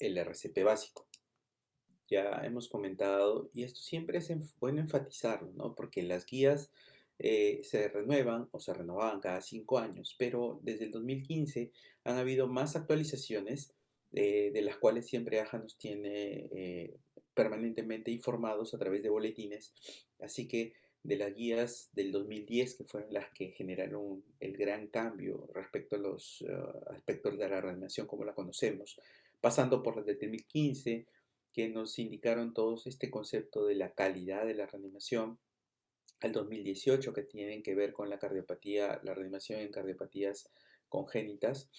el RCP básico. Ya hemos comentado, y esto siempre es bueno enfatizarlo, ¿no? Porque las guías se renuevan o se renovaban cada 5 años, pero desde el 2015 han habido más actualizaciones de las cuales siempre AJA nos tiene permanentemente informados a través de boletines. Así que de las guías del 2010, que fueron las que generaron el gran cambio respecto a los aspectos de la reanimación como la conocemos, pasando por las del 2015, que nos indicaron todos este concepto de la calidad de la reanimación, al 2018, que tienen que ver con la cardiopatía, la reanimación en cardiopatías congénitas,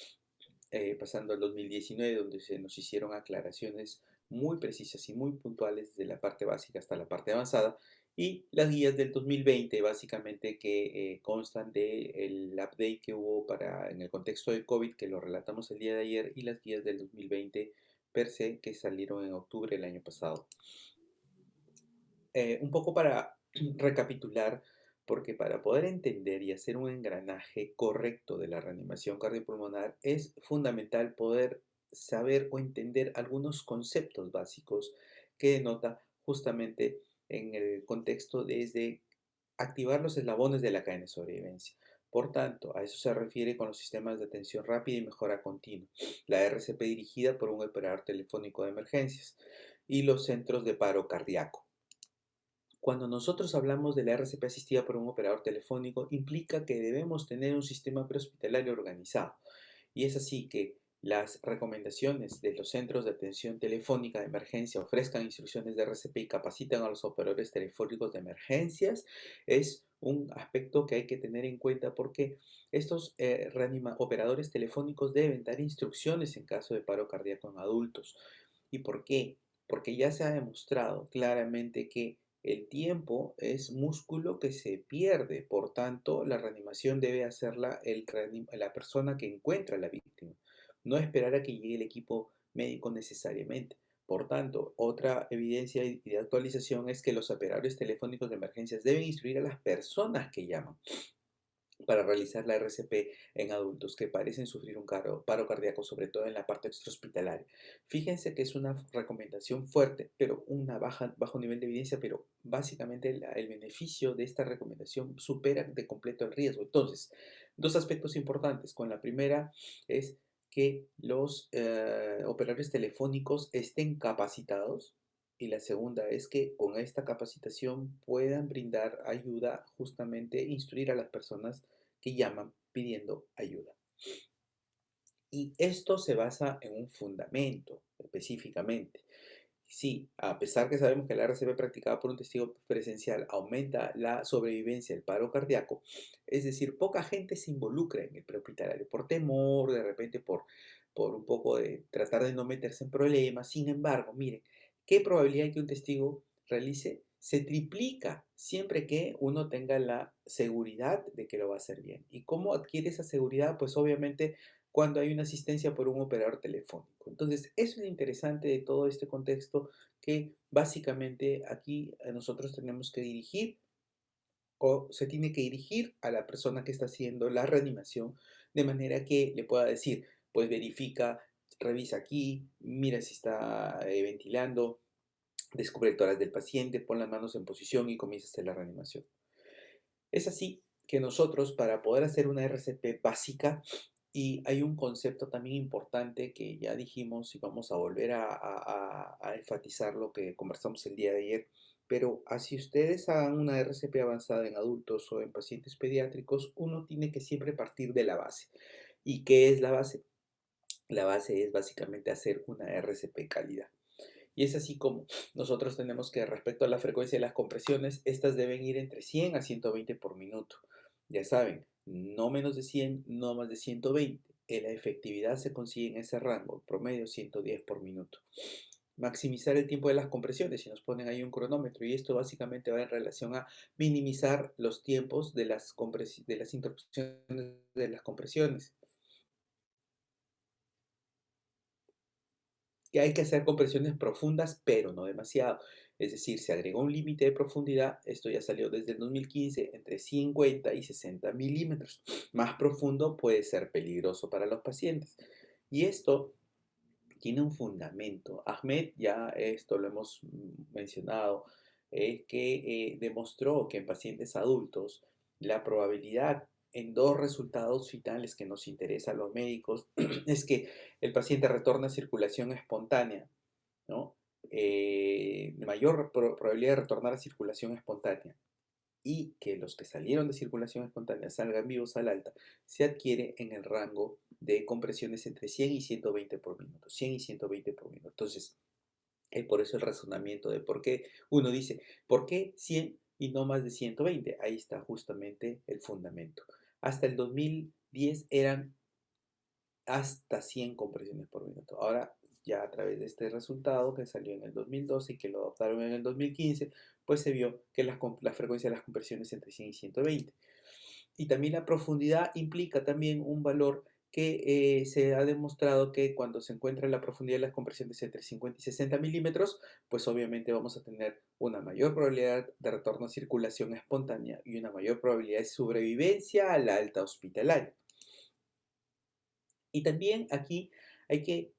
pasando al 2019, donde se nos hicieron aclaraciones muy precisas y muy puntuales de la parte básica hasta la parte avanzada, y las guías del 2020, básicamente, que constan del update que hubo en el contexto del COVID, que lo relatamos el día de ayer, y las guías del 2020 per se, que salieron en octubre del año pasado. Un poco para recapitular, porque para poder entender y hacer un engranaje correcto de la reanimación cardiopulmonar es fundamental poder saber o entender algunos conceptos básicos que denota justamente en el contexto desde activar los eslabones de la cadena de sobrevivencia. Por tanto, a eso se refiere con los sistemas de atención rápida y mejora continua, la RCP dirigida por un operador telefónico de emergencias y los centros de paro cardíaco. Cuando nosotros hablamos de la RCP asistida por un operador telefónico, implica que debemos tener un sistema prehospitalario organizado. Y es así que las recomendaciones de los centros de atención telefónica de emergencia ofrezcan instrucciones de RCP y capacitan a los operadores telefónicos de emergencias. Es un aspecto que hay que tener en cuenta porque estos operadores telefónicos deben dar instrucciones en caso de paro cardíaco en adultos. ¿Y por qué? Porque ya se ha demostrado claramente que el tiempo es músculo que se pierde, por tanto, la reanimación debe hacerla la persona que encuentra a la víctima, no esperar a que llegue el equipo médico necesariamente. Por tanto, otra evidencia y de actualización es que los operadores telefónicos de emergencias deben instruir a las personas que llaman para realizar la RCP en adultos que parecen sufrir un paro cardíaco, sobre todo en la parte extrahospitalaria. Fíjense que es una recomendación fuerte, pero bajo nivel de evidencia, pero básicamente el beneficio de esta recomendación supera de completo el riesgo. Entonces, dos aspectos importantes. Con la primera es que los operadores telefónicos estén capacitados, y la segunda es que con esta capacitación puedan brindar ayuda, justamente instruir a las personas que llaman pidiendo ayuda. Y esto se basa en un fundamento específicamente. Sí, a pesar que sabemos que la RCP practicada por un testigo presencial aumenta la sobrevivencia del paro cardíaco, es decir, poca gente se involucra en el prehospitalario por temor, de repente por un poco de tratar de no meterse en problemas. Sin embargo, miren, ¿qué probabilidad hay que un testigo realice? Se triplica siempre que uno tenga la seguridad de que lo va a hacer bien. ¿Y cómo adquiere esa seguridad? Pues obviamente cuando hay una asistencia por un operador telefónico. Entonces, eso es lo interesante de todo este contexto, que básicamente aquí nosotros tenemos que dirigir o se tiene que dirigir a la persona que está haciendo la reanimación de manera que le pueda decir, pues verifica, revisa aquí, mira si está ventilando, descubre el tórax del paciente, pon las manos en posición y comienza a hacer la reanimación. Es así que nosotros, para poder hacer una RCP básica, y hay un concepto también importante que ya dijimos y vamos a volver a enfatizar lo que conversamos el día de ayer, pero así ustedes hagan una RCP avanzada en adultos o en pacientes pediátricos, uno tiene que siempre partir de la base. ¿Y qué es la base? La base es básicamente hacer una RCP calidad. Y es así como nosotros tenemos que, respecto a la frecuencia de las compresiones, estas deben ir entre 100 a 120 por minuto. Ya saben, no menos de 100, no más de 120. La efectividad se consigue en ese rango, promedio 110 por minuto. Maximizar el tiempo de las compresiones, si nos ponen ahí un cronómetro, y esto básicamente va en relación a minimizar los tiempos de las interrupciones de las compresiones. Que hay que hacer compresiones profundas, pero no demasiado. Es decir, se agregó un límite de profundidad, esto ya salió desde el 2015, entre 50 y 60 milímetros. Más profundo puede ser peligroso para los pacientes. Y esto tiene un fundamento. Ahmed, ya esto lo hemos mencionado, es que demostró que en pacientes adultos la probabilidad en dos resultados finales que nos interesa a los médicos es que el paciente retorna a circulación espontánea, ¿no? Mayor probabilidad de retornar a circulación espontánea y que los que salieron de circulación espontánea salgan vivos al alta, se adquiere en el rango de compresiones entre 100 y 120 por minuto. 100 y 120 por minuto. Entonces, por eso el razonamiento de por qué uno dice, ¿por qué 100 y no más de 120? Ahí está justamente el fundamento. Hasta el 2010 eran hasta 100 compresiones por minuto. Ahora, ya a través de este resultado que salió en el 2012 y que lo adoptaron en el 2015, pues se vio que la frecuencia de las compresiones entre 100 y 120. Y también la profundidad implica también un valor que se ha demostrado que cuando se encuentra la profundidad de las compresiones entre 50 y 60 milímetros, pues obviamente vamos a tener una mayor probabilidad de retorno a circulación espontánea y una mayor probabilidad de sobrevivencia a la alta hospitalaria. Y también aquí hay que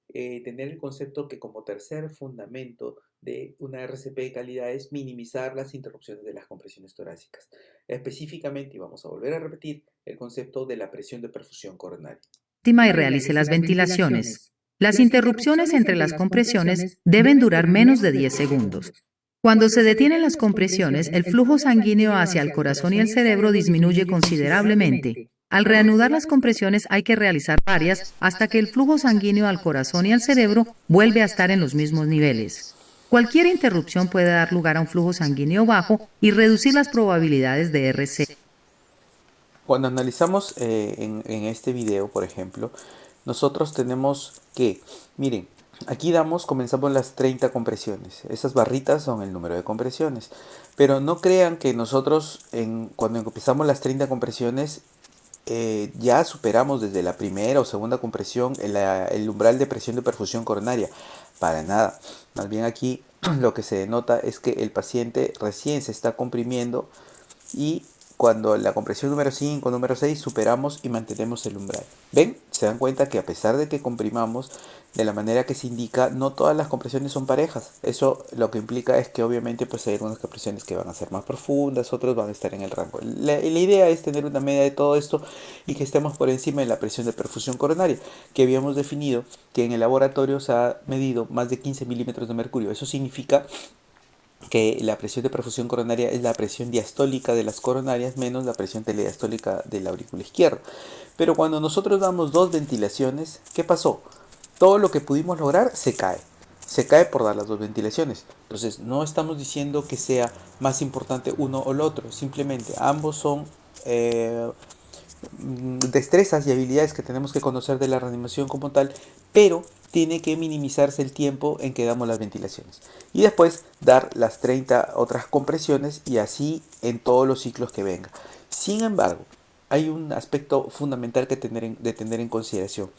tener el concepto que como tercer fundamento de una RCP de calidad es minimizar las interrupciones de las compresiones torácicas. Específicamente, y vamos a volver a repetir, el concepto de la presión de perfusión coronaria. Y realice las ventilaciones. Las interrupciones entre las compresiones deben durar menos de 10 segundos. Cuando se detienen las compresiones, el flujo sanguíneo hacia el corazón y el cerebro disminuye considerablemente. Al reanudar las compresiones hay que realizar varias hasta que el flujo sanguíneo al corazón y al cerebro vuelve a estar en los mismos niveles. Cualquier interrupción puede dar lugar a un flujo sanguíneo bajo y reducir las probabilidades de RC. Cuando analizamos en este video, por ejemplo, nosotros tenemos que, miren, aquí comenzamos las 30 compresiones. Esas barritas son el número de compresiones. Pero no crean que nosotros, cuando empezamos las 30 compresiones, ya superamos desde la primera o segunda compresión el umbral de presión de perfusión coronaria. Para nada. Más bien aquí lo que se denota es que el paciente recién se está comprimiendo y cuando la compresión número 5, número 6 superamos y mantenemos el umbral. ¿Ven? Se dan cuenta que a pesar de que comprimamos de la manera que se indica, no todas las compresiones son parejas. Eso lo que implica es que obviamente pues hay algunas compresiones que van a ser más profundas, otras van a estar en el rango. La idea es tener una media de todo esto y que estemos por encima de la presión de perfusión coronaria, que habíamos definido que en el laboratorio se ha medido más de 15 milímetros de mercurio. Eso significa que la presión de perfusión coronaria es la presión diastólica de las coronarias menos la presión telediastólica de la aurícula izquierda. Pero cuando nosotros damos dos ventilaciones, ¿qué pasó? Todo lo que pudimos lograr se cae. Se cae por dar las dos ventilaciones. Entonces no estamos diciendo que sea más importante uno o el otro. Simplemente ambos son destrezas y habilidades que tenemos que conocer de la reanimación como tal, pero tiene que minimizarse el tiempo en que damos las ventilaciones y después dar las 30 otras compresiones y así en todos los ciclos que venga. Sin embargo, hay un aspecto fundamental que tener en consideración.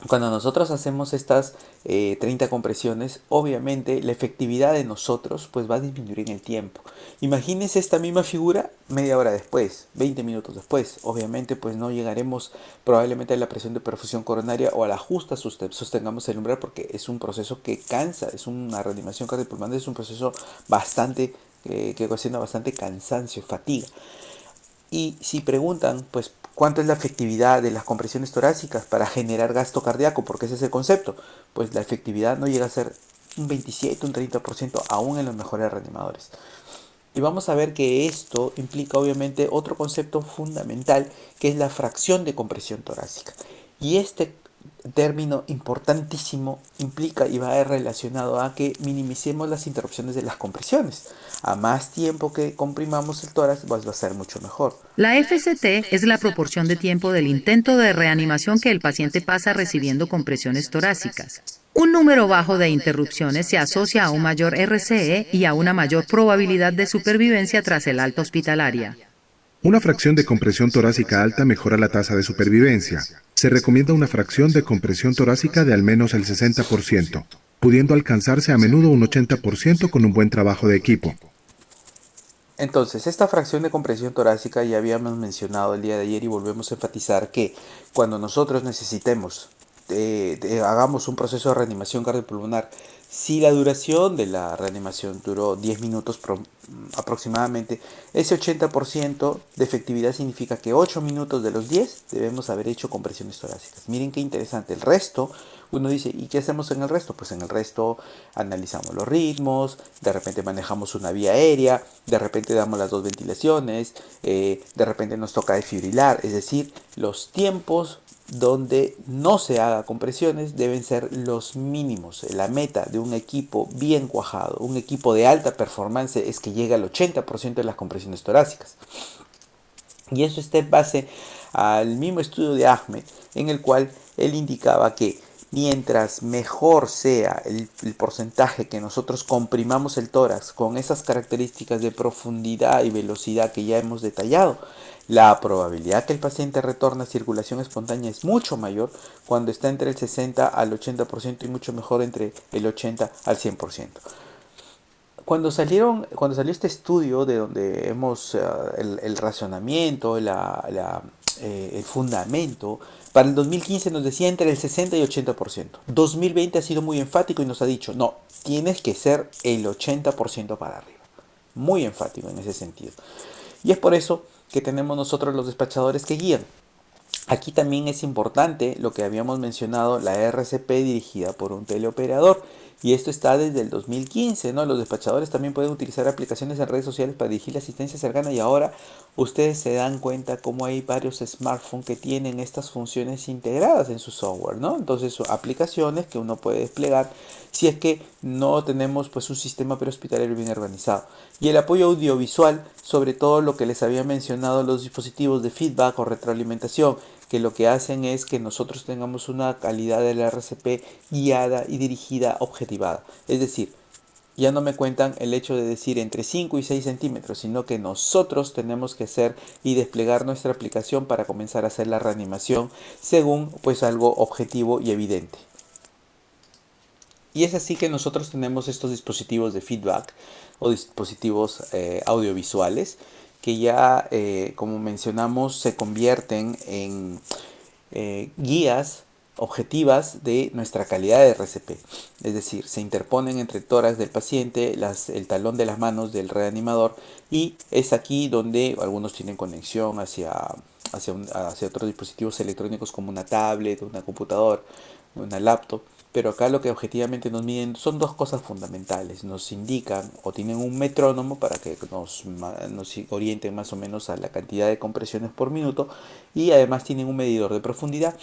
Cuando nosotros hacemos estas 30 compresiones, obviamente la efectividad de nosotros pues va a disminuir en el tiempo. Imagínense esta misma figura media hora después, 20 minutos después. Obviamente pues no llegaremos probablemente a la presión de perfusión coronaria o a la justa sostengamos el umbral porque es un proceso que cansa, es una reanimación cardiopulmonar, es un proceso bastante que ocasiona bastante cansancio, fatiga. Y si preguntan, pues, ¿cuánto es la efectividad de las compresiones torácicas para generar gasto cardíaco? Porque ese es el concepto. Pues la efectividad no llega a ser un 27, un 30% aún en los mejores reanimadores. Y vamos a ver que esto implica obviamente otro concepto fundamental que es la fracción de compresión torácica. Y este término importantísimo implica y va relacionado a que minimicemos las interrupciones de las compresiones. A más tiempo que comprimamos el tórax, pues va a ser mucho mejor. La FCT es la proporción de tiempo del intento de reanimación que el paciente pasa recibiendo compresiones torácicas. Un número bajo de interrupciones se asocia a un mayor RCE y a una mayor probabilidad de supervivencia tras el alta hospitalaria. Una fracción de compresión torácica alta mejora la tasa de supervivencia. Se recomienda una fracción de compresión torácica de al menos el 60%, pudiendo alcanzarse a menudo un 80% con un buen trabajo de equipo. Entonces, esta fracción de compresión torácica ya habíamos mencionado el día de ayer y volvemos a enfatizar que cuando nosotros necesitemos hagamos un proceso de reanimación cardiopulmonar, si la duración de la reanimación duró 10 minutos aproximadamente, ese 80% de efectividad significa que 8 minutos de los 10 debemos haber hecho compresiones torácicas. Miren qué interesante. El resto, uno dice, ¿y qué hacemos en el resto? Pues en el resto analizamos los ritmos, de repente manejamos una vía aérea, de repente damos las dos ventilaciones, de repente nos toca desfibrilar, es decir, los tiempos donde no se haga compresiones deben ser los mínimos. La meta de un equipo bien cuajado, un equipo de alta performance, es que llegue al 80% de las compresiones torácicas. Y eso está en base al mismo estudio de Ahmed, en el cual él indicaba que mientras mejor sea el porcentaje que nosotros comprimamos el tórax con esas características de profundidad y velocidad que ya hemos detallado, la probabilidad que el paciente retorne a circulación espontánea es mucho mayor cuando está entre el 60 al 80% y mucho mejor entre el 80 al 100%. Cuando salió este estudio de donde hemos el razonamiento, el fundamento, para el 2015 nos decía entre el 60 y 80%. 2020 ha sido muy enfático y nos ha dicho, no, tienes que ser el 80% para arriba. Muy enfático en ese sentido. Y es por eso que tenemos nosotros los despachadores que guían. Aquí también es importante lo que habíamos mencionado, la RCP dirigida por un teleoperador. Y esto está desde el 2015, ¿no? Los despachadores también pueden utilizar aplicaciones en redes sociales para dirigir la asistencia cercana, y ahora ustedes se dan cuenta cómo hay varios smartphones que tienen estas funciones integradas en su software, ¿no? Entonces son aplicaciones que uno puede desplegar si es que no tenemos pues un sistema prehospitalario bien organizado. Y el apoyo audiovisual, sobre todo lo que les había mencionado, los dispositivos de feedback o retroalimentación, que lo que hacen es que nosotros tengamos una calidad de la RCP guiada y dirigida, objetivada. Es decir, ya no me cuentan el hecho de decir entre 5 y 6 centímetros, sino que nosotros tenemos que hacer y desplegar nuestra aplicación para comenzar a hacer la reanimación según pues algo objetivo y evidente. Y es así que nosotros tenemos estos dispositivos de feedback o dispositivos audiovisuales que ya, como mencionamos, se convierten en guías objetivas de nuestra calidad de RCP. Es decir, se interponen entre el tórax del paciente, el talón de las manos del reanimador, y es aquí donde algunos tienen conexión hacia otros dispositivos electrónicos como una tablet, una computadora, una laptop. Pero acá lo que objetivamente nos miden son dos cosas fundamentales. Nos indican o tienen un metrónomo para que nos orienten más o menos a la cantidad de compresiones por minuto, y además tienen un medidor de profundidad,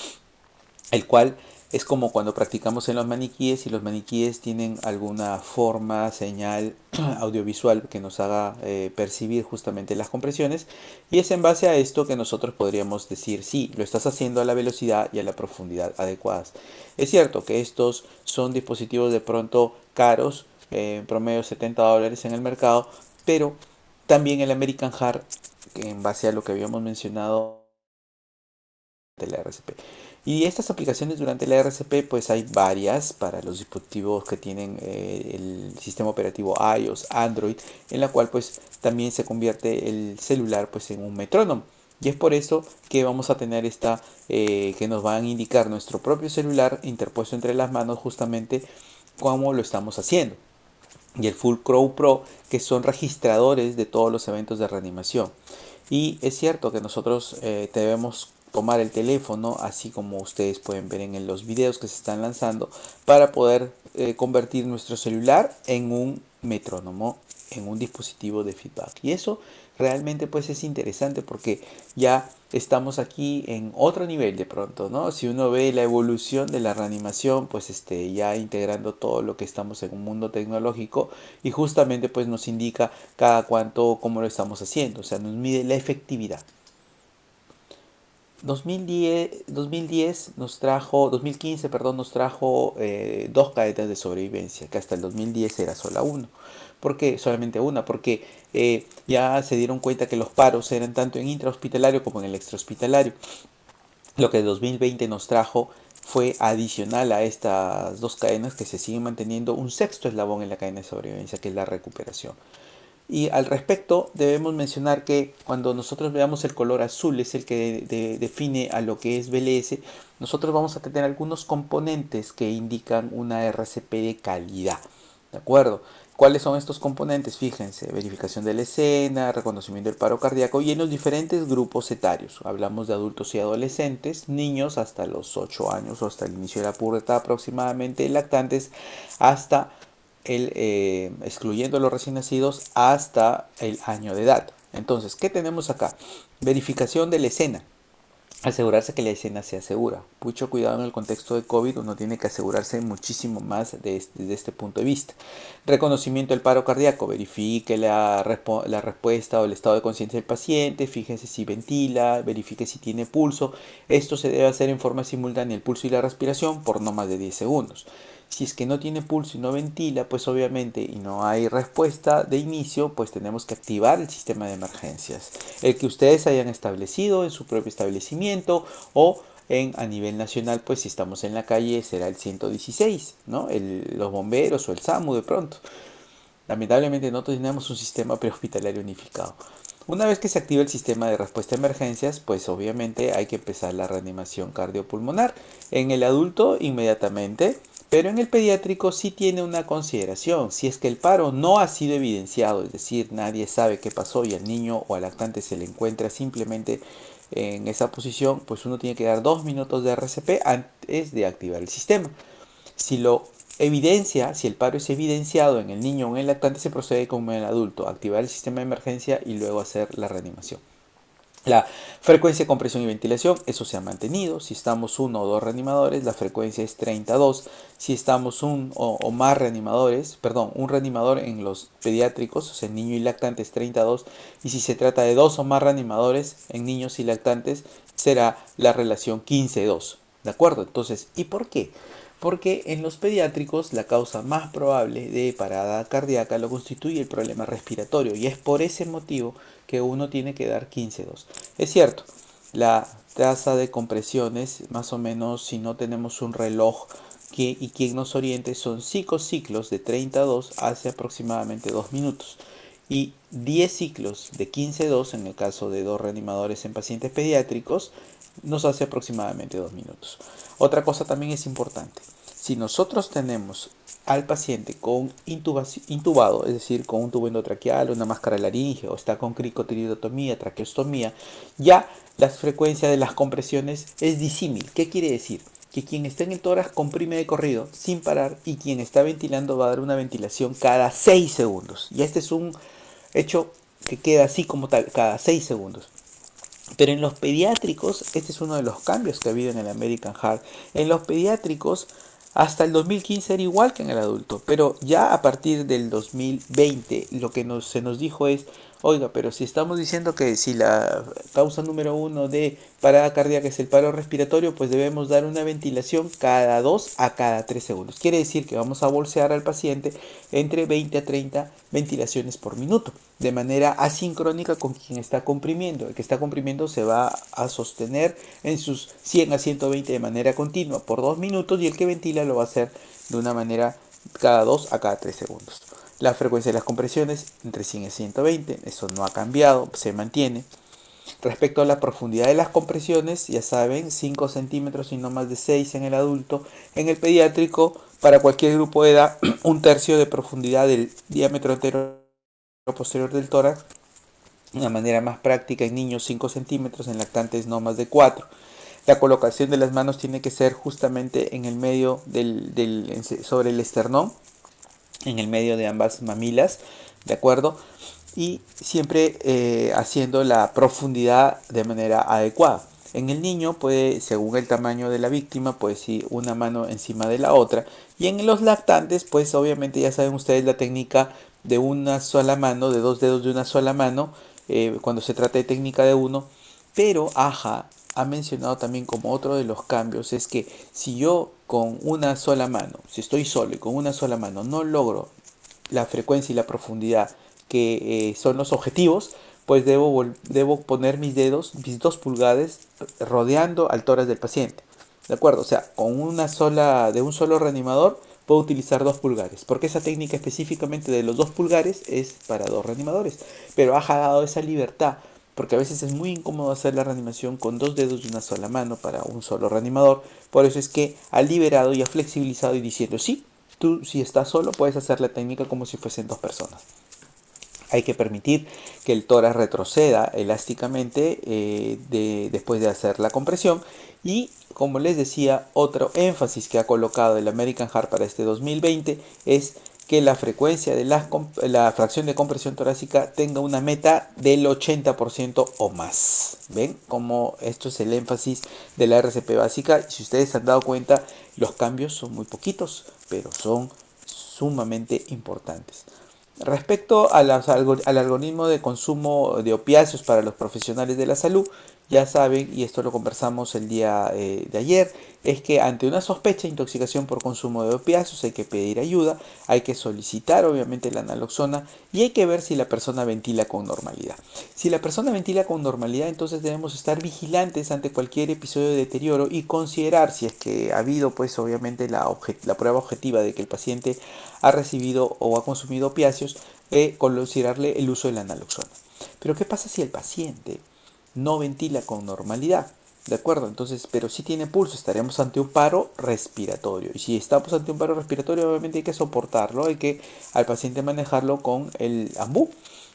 el cual es como cuando practicamos en los maniquíes, y los maniquíes tienen alguna forma, señal audiovisual que nos haga percibir justamente las compresiones, y es en base a esto que nosotros podríamos decir si lo estás haciendo a la velocidad y a la profundidad adecuadas. Es cierto que estos son dispositivos de pronto caros, en promedio $70 en el mercado, pero también el American Heart, en base a lo que habíamos mencionado de la RCP. Y estas aplicaciones durante la RCP, pues hay varias para los dispositivos que tienen el sistema operativo iOS, Android, en la cual pues también se convierte el celular pues en un metrónomo. Y es por eso que vamos a tener que nos van a indicar nuestro propio celular interpuesto entre las manos, justamente cómo lo estamos haciendo. Y el Full Crow Pro, que son registradores de todos los eventos de reanimación. Y es cierto que nosotros debemos tomar el teléfono, así como ustedes pueden ver en los videos que se están lanzando, para poder convertir nuestro celular en un metrónomo, en un dispositivo de feedback. Y eso realmente pues es interesante, porque ya estamos aquí en otro nivel de pronto, ¿no? Si uno ve la evolución de la reanimación, pues ya integrando todo lo que estamos en un mundo tecnológico, y justamente pues nos indica cada cuánto, cómo lo estamos haciendo, o sea, nos mide la efectividad. 2010 nos trajo, 2015, perdón, nos trajo dos cadenas de sobrevivencia, que hasta el 2010 era sola uno. ¿Por qué? Solamente una, porque ya se dieron cuenta que los paros eran tanto en intrahospitalario como en el extrahospitalario. Lo que 2020 nos trajo fue adicional a estas dos cadenas, que se siguen manteniendo, un sexto eslabón en la cadena de sobrevivencia, que es la recuperación. Y al respecto debemos mencionar que cuando nosotros veamos el color azul, es el que define a lo que es BLS, nosotros vamos a tener algunos componentes que indican una RCP de calidad. ¿De acuerdo? ¿Cuáles son estos componentes? Fíjense, verificación de la escena, reconocimiento del paro cardíaco y en los diferentes grupos etarios. Hablamos de adultos y adolescentes, niños hasta los 8 años o hasta el inicio de la pubertad aproximadamente, lactantes hasta excluyendo los recién nacidos hasta el año de edad. Entonces, ¿qué tenemos acá? Verificación de la escena. Asegurarse que la escena sea segura. Mucho cuidado en el contexto de COVID, uno tiene que asegurarse muchísimo más desde este punto de vista. Reconocimiento del paro cardíaco. Verifique la respuesta o el estado de conciencia del paciente, fíjese si ventila, verifique si tiene pulso. Esto se debe hacer en forma simultánea, el pulso y la respiración, por no más de 10 segundos. Si es que no tiene pulso y no ventila, pues obviamente y no hay respuesta de inicio, pues tenemos que activar el sistema de emergencias. El que ustedes hayan establecido en su propio establecimiento o a nivel nacional, pues si estamos en la calle será el 116, ¿no? Los bomberos o el SAMU de pronto. Lamentablemente no tenemos un sistema prehospitalario unificado. Una vez que se activa el sistema de respuesta a emergencias, pues obviamente hay que empezar la reanimación cardiopulmonar. En el adulto inmediatamente, pero en el pediátrico sí tiene una consideración. Si es que el paro no ha sido evidenciado, es decir, nadie sabe qué pasó y al niño o al lactante se le encuentra simplemente en esa posición, pues uno tiene que dar 2 minutos de RCP antes de activar el sistema. Si lo evidencia, si el paro es evidenciado en el niño o en el lactante, se procede como en el adulto, activar el sistema de emergencia y luego hacer la reanimación. La frecuencia de compresión y ventilación, eso se ha mantenido. Si estamos uno o dos reanimadores, la frecuencia es 32. Si estamos un o más reanimadores, perdón, un reanimador en los pediátricos, o sea, en niño y lactante es 32. Y si se trata de dos o más reanimadores en niños y lactantes, será la relación 15-2. ¿De acuerdo? Entonces, ¿y por qué? Porque en los pediátricos la causa más probable de parada cardíaca lo constituye el problema respiratorio y es por ese motivo que uno tiene que dar 15-2. Es cierto, la tasa de compresiones, más o menos, si no tenemos un reloj y quien nos oriente, son 5 ciclos de 32 hace aproximadamente 2 minutos y 10 ciclos de 15-2 en el caso de dos reanimadores en pacientes pediátricos nos hace aproximadamente 2 minutos. Otra cosa también es importante. Si nosotros tenemos al paciente con intubado, es decir, con un tubo endotraqueal, una máscara laringe o está con cricotiridotomía, traqueostomía, ya la frecuencia de las compresiones es disímil. ¿Qué quiere decir? Que quien está en el tórax comprime de corrido sin parar y quien está ventilando va a dar una ventilación cada 6 segundos. Y este es un hecho que queda así como tal, cada 6 segundos. Pero en los pediátricos, este es uno de los cambios que ha habido en el American Heart. En los pediátricos, hasta el 2015 era igual que en el adulto, pero ya a partir del 2020 lo que se nos dijo es, oiga, pero si estamos diciendo que si la causa número uno de parada cardíaca es el paro respiratorio, pues debemos dar una ventilación cada 2 a cada 3 segundos. Quiere decir que vamos a bolsear al paciente entre 20 a 30 ventilaciones por minuto, de manera asincrónica con quien está comprimiendo. El que está comprimiendo se va a sostener en sus 100 a 120 de manera continua por 2 minutos y el que ventila lo va a hacer de una manera cada 2 a cada 3 segundos. La frecuencia de las compresiones entre 100 y 120, eso no ha cambiado, se mantiene. Respecto a la profundidad de las compresiones, ya saben, 5 centímetros y no más de 6 en el adulto. En el pediátrico, para cualquier grupo de edad, un tercio de profundidad del diámetro anterior o posterior del tórax. Una manera más práctica en niños 5 centímetros, en lactantes no más de 4. La colocación de las manos tiene que ser justamente en el medio sobre el esternón, en el medio de ambas mamilas, ¿de acuerdo? Y siempre haciendo la profundidad de manera adecuada. En el niño puede, según el tamaño de la víctima, pues ir una mano encima de la otra. Y en los lactantes, pues obviamente ya saben ustedes la técnica de una sola mano, de 2 dedos de una sola mano, cuando se trata de técnica de uno. Pero AJA ha mencionado también como otro de los cambios es que si yo con una sola mano, si estoy solo y con una sola mano no logro la frecuencia y la profundidad que son los objetivos, pues debo poner mis dedos, mis 2 pulgadas, rodeando al tórax del paciente. ¿De acuerdo? O sea, con de un solo reanimador puede utilizar 2 pulgares, porque esa técnica específicamente de los 2 pulgares es para 2 reanimadores, pero ha dado esa libertad, porque a veces es muy incómodo hacer la reanimación con 2 dedos de una sola mano para un solo reanimador. Por eso es que ha liberado y ha flexibilizado y diciendo, sí, tú si estás solo puedes hacer la técnica como si fuesen 2 personas. Hay que permitir que el tórax retroceda elásticamente después de hacer la compresión. Y como les decía, otro énfasis que ha colocado el American Heart para este 2020 es que la frecuencia de la fracción de compresión torácica tenga una meta del 80% o más. ¿Ven? Como esto es el énfasis de la RCP básica. Si ustedes se han dado cuenta, los cambios son muy poquitos, pero son sumamente importantes. Respecto al algoritmo de consumo de opiáceos para los profesionales de la salud, ya saben, y esto lo conversamos el día de ayer, es que ante una sospecha de intoxicación por consumo de opiáceos hay que pedir ayuda, hay que solicitar obviamente la naloxona y hay que ver si la persona ventila con normalidad. Si la persona ventila con normalidad, entonces debemos estar vigilantes ante cualquier episodio de deterioro y considerar si es que ha habido pues obviamente la prueba objetiva de que el paciente ha recibido o ha consumido opiáceos, considerarle el uso de la naloxona. Pero ¿qué pasa si el paciente no ventila con normalidad? ¿De acuerdo? Entonces, pero si tiene pulso, estaremos ante un paro respiratorio. Y si estamos ante un paro respiratorio, obviamente hay que soportarlo, hay que al paciente manejarlo con el AMBU.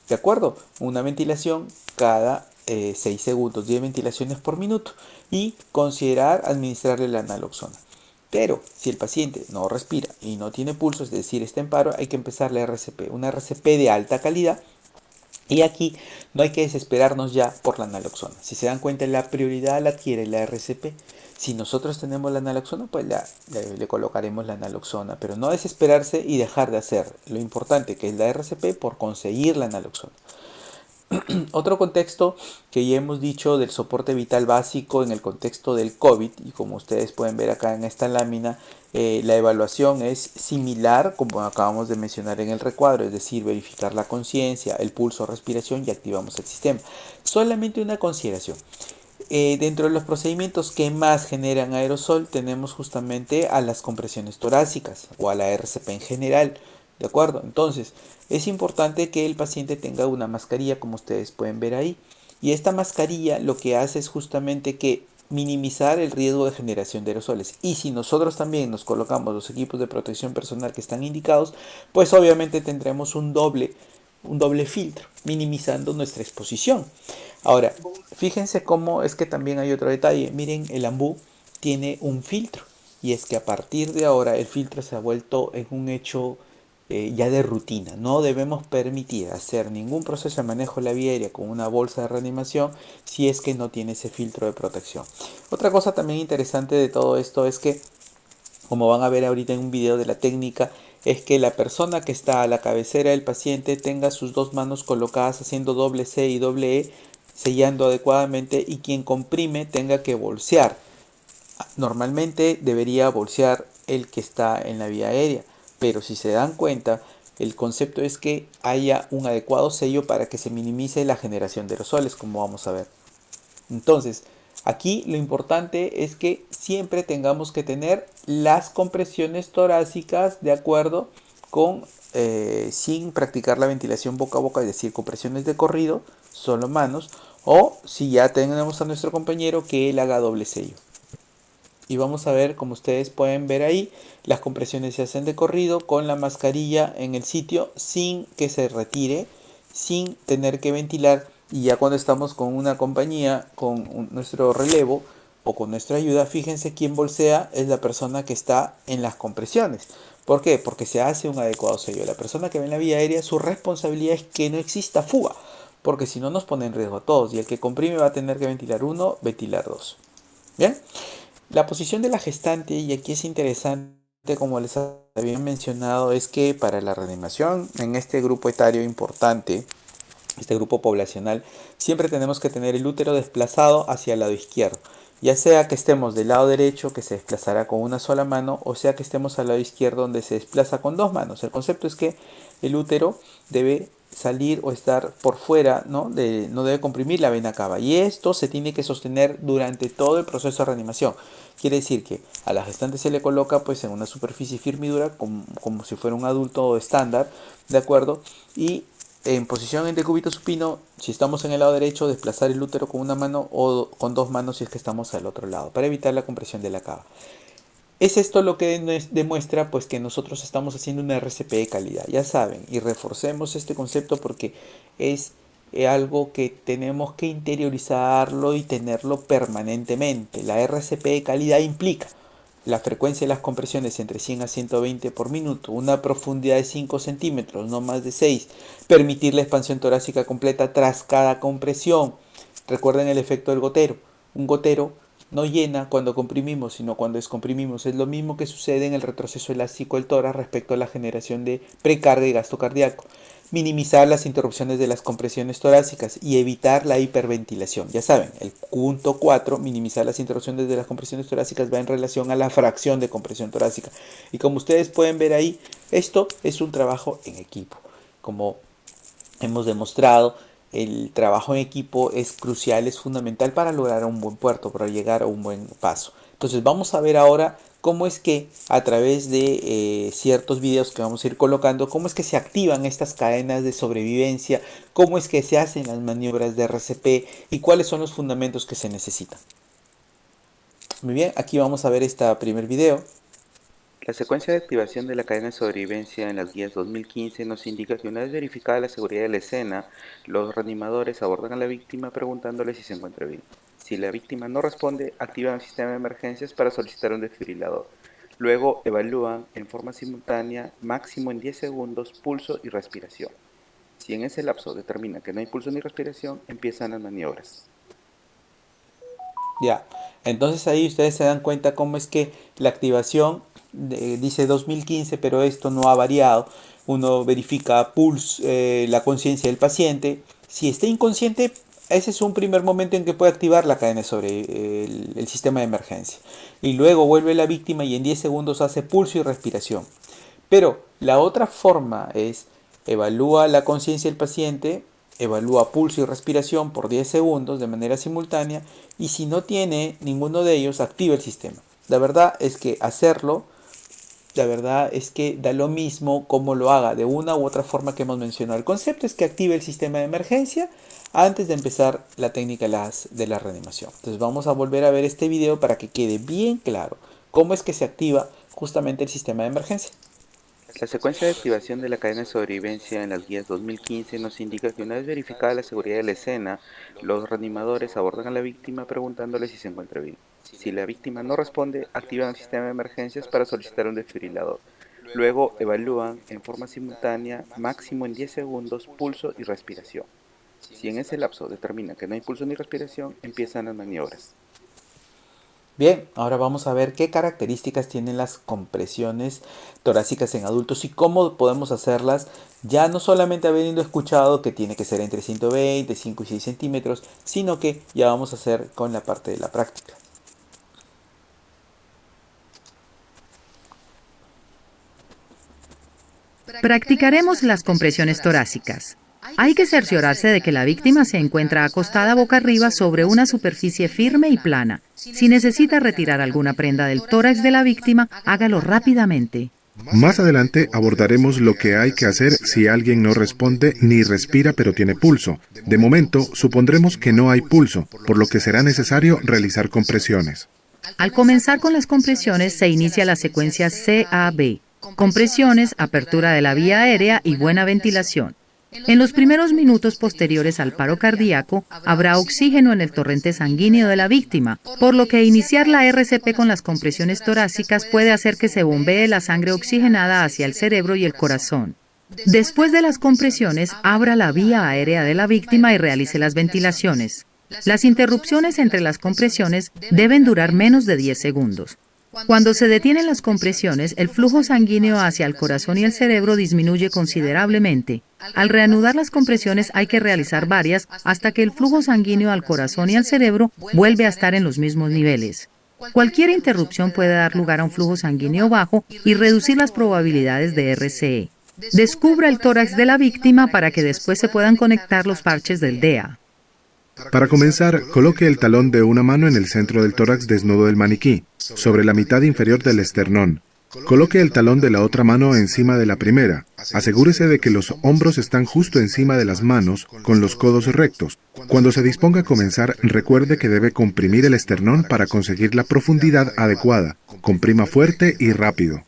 ¿De acuerdo? Una ventilación cada 6 segundos, 10 ventilaciones por minuto. Y considerar administrarle la naloxona. Pero si el paciente no respira y no tiene pulso, es decir, está en paro, hay que empezar la RCP, una RCP de alta calidad. Y aquí no hay que desesperarnos ya por la naloxona. Si se dan cuenta, la prioridad la adquiere la RCP. Si nosotros tenemos la naloxona, pues le colocaremos la naloxona. Pero no desesperarse y dejar de hacer lo importante que es la RCP por conseguir la naloxona. Otro contexto que ya hemos dicho del soporte vital básico en el contexto del COVID, y como ustedes pueden ver acá en esta lámina, la evaluación es similar como acabamos de mencionar en el recuadro, es decir, verificar la conciencia, el pulso, respiración y activamos el sistema. Solamente una consideración. Dentro de los procedimientos que más generan aerosol tenemos justamente a las compresiones torácicas o a la RCP en general. ¿De acuerdo? Entonces, es importante que el paciente tenga una mascarilla, como ustedes pueden ver ahí. Y esta mascarilla lo que hace es justamente que minimizar el riesgo de generación de aerosoles. Y si nosotros también nos colocamos los equipos de protección personal que están indicados, pues obviamente tendremos un doble filtro, minimizando nuestra exposición. Ahora, fíjense cómo es que también hay otro detalle. Miren, el AMBU tiene un filtro. Y es que a partir de ahora el filtro se ha vuelto en un hecho ya de rutina. No debemos permitir hacer ningún proceso de manejo de la vía aérea con una bolsa de reanimación si es que no tiene ese filtro de protección. Otra cosa también interesante de todo esto es que, como van a ver ahorita en un video de la técnica, es que la persona que está a la cabecera del paciente tenga sus dos manos colocadas haciendo doble C y doble E, sellando adecuadamente, y quien comprime tenga que bolsear. Normalmente debería bolsear el que está en la vía aérea, pero si se dan cuenta, el concepto es que haya un adecuado sello para que se minimice la generación de aerosoles, como vamos a ver. Entonces, aquí lo importante es que siempre tengamos que tener las compresiones torácicas de acuerdo con, sin practicar la ventilación boca a boca, es decir, compresiones de corrido, solo manos, o si ya tenemos a nuestro compañero, que él haga doble sello. Y vamos a ver, como ustedes pueden ver ahí, las compresiones se hacen de corrido con la mascarilla en el sitio sin que se retire, sin tener que ventilar. Y ya cuando estamos con una compañía, con nuestro relevo o con nuestra ayuda, fíjense quién bolsea es la persona que está en las compresiones. ¿Por qué? Porque se hace un adecuado sello. La persona que va en la vía aérea, su responsabilidad es que no exista fuga, porque si no nos pone en riesgo a todos. Y el que comprime va a tener que ventilar uno, ventilar dos. ¿Bien? La posición de la gestante, y aquí es interesante, como les había mencionado, es que para la reanimación en este grupo etario importante, este grupo poblacional, siempre tenemos que tener el útero desplazado hacia el lado izquierdo. Ya sea que estemos del lado derecho, que se desplazará con una sola mano, o sea que estemos al lado izquierdo, donde se desplaza con dos manos. El concepto es que el útero debe salir o estar por fuera, ¿no? No debe comprimir la vena cava. Y esto se tiene que sostener durante todo el proceso de reanimación. Quiere decir que a la gestante se le coloca pues en una superficie firme y dura como si fuera un adulto estándar, ¿de acuerdo? Y en posición en decúbito supino, si estamos en el lado derecho, desplazar el útero con una mano o con dos manos si es que estamos al otro lado, para evitar la compresión de la cava. Es esto lo que demuestra pues que nosotros estamos haciendo una RCP de calidad, ya saben, y reforcemos este concepto porque es algo que tenemos que interiorizarlo y tenerlo permanentemente. La RCP de calidad implica la frecuencia de las compresiones entre 100 a 120 por minuto, una profundidad de 5 centímetros, no más de 6, permitir la expansión torácica completa tras cada compresión. Recuerden el efecto del gotero. Un gotero no llena cuando comprimimos, sino cuando descomprimimos. Es lo mismo que sucede en el retroceso elástico del tórax respecto a la generación de precarga y gasto cardíaco. Minimizar las interrupciones de las compresiones torácicas y evitar la hiperventilación. Ya saben, el punto 4, minimizar las interrupciones de las compresiones torácicas, va en relación a la fracción de compresión torácica. Y como ustedes pueden ver ahí, esto es un trabajo en equipo. Como hemos demostrado, el trabajo en equipo es crucial, es fundamental para lograr un buen puerto, para llegar a un buen paso. Entonces vamos a ver ahora cómo es que a través de ciertos videos que vamos a ir colocando, cómo es que se activan estas cadenas de sobrevivencia, cómo es que se hacen las maniobras de RCP y cuáles son los fundamentos que se necesitan. Muy bien, aquí vamos a ver este primer video. La secuencia de activación de la cadena de sobrevivencia en las guías 2015 nos indica que una vez verificada la seguridad de la escena, los reanimadores abordan a la víctima preguntándole si se encuentra bien. Si la víctima no responde, activan el sistema de emergencias para solicitar un desfibrilador. Luego evalúan en forma simultánea, máximo en 10 segundos, pulso y respiración. Si en ese lapso determina que no hay pulso ni respiración, empiezan las maniobras. Ya, entonces ahí ustedes se dan cuenta cómo es que la activación dice 2015, pero esto no ha variado. Uno verifica pulso, la conciencia del paciente. Si está inconsciente, ese es un primer momento en que puede activar la cadena sobre el sistema de emergencia. Y luego vuelve la víctima y en 10 segundos hace pulso y respiración. Pero la otra forma es evalúa la conciencia del paciente, evalúa pulso y respiración por 10 segundos de manera simultánea y si no tiene ninguno de ellos, activa el sistema. La verdad es que hacerlo, la verdad es que da lo mismo como lo haga de una u otra forma que hemos mencionado. El concepto es que active el sistema de emergencia antes de empezar la técnica de la reanimación. Entonces vamos a volver a ver este video para que quede bien claro cómo es que se activa justamente el sistema de emergencia. La secuencia de activación de la cadena de sobrevivencia en las guías 2015 nos indica que una vez verificada la seguridad de la escena, los reanimadores abordan a la víctima preguntándole si se encuentra bien. Si la víctima no responde, activan el sistema de emergencias para solicitar un desfibrilador. Luego evalúan en forma simultánea, máximo en 10 segundos, pulso y respiración. Si en ese lapso determina que no hay pulso ni respiración, empiezan las maniobras. Bien, ahora vamos a ver qué características tienen las compresiones torácicas en adultos y cómo podemos hacerlas, ya no solamente habiendo escuchado que tiene que ser entre 120, 5 y 6 centímetros, sino que ya vamos a hacer con la parte de la práctica. Practicaremos las compresiones torácicas. Hay que cerciorarse de que la víctima se encuentra acostada boca arriba sobre una superficie firme y plana. Si necesita retirar alguna prenda del tórax de la víctima, hágalo rápidamente. Más adelante abordaremos lo que hay que hacer si alguien no responde ni respira pero tiene pulso. De momento, supondremos que no hay pulso, por lo que será necesario realizar compresiones. Al comenzar con las compresiones se inicia la secuencia CAB. Compresiones, apertura de la vía aérea y buena ventilación. En los primeros minutos posteriores al paro cardíaco, habrá oxígeno en el torrente sanguíneo de la víctima, por lo que iniciar la RCP con las compresiones torácicas puede hacer que se bombee la sangre oxigenada hacia el cerebro y el corazón. Después de las compresiones, abra la vía aérea de la víctima y realice las ventilaciones. Las interrupciones entre las compresiones deben durar menos de 10 segundos. Cuando se detienen las compresiones, el flujo sanguíneo hacia el corazón y el cerebro disminuye considerablemente. Al reanudar las compresiones hay que realizar varias hasta que el flujo sanguíneo al corazón y al cerebro vuelve a estar en los mismos niveles. Cualquier interrupción puede dar lugar a un flujo sanguíneo bajo y reducir las probabilidades de RCE. Descubra el tórax de la víctima para que después se puedan conectar los parches del DEA. Para comenzar, coloque el talón de una mano en el centro del tórax desnudo del maniquí, sobre la mitad inferior del esternón. Coloque el talón de la otra mano encima de la primera. Asegúrese de que los hombros están justo encima de las manos, con los codos rectos. Cuando se disponga a comenzar, recuerde que debe comprimir el esternón para conseguir la profundidad adecuada. Comprima fuerte y rápido.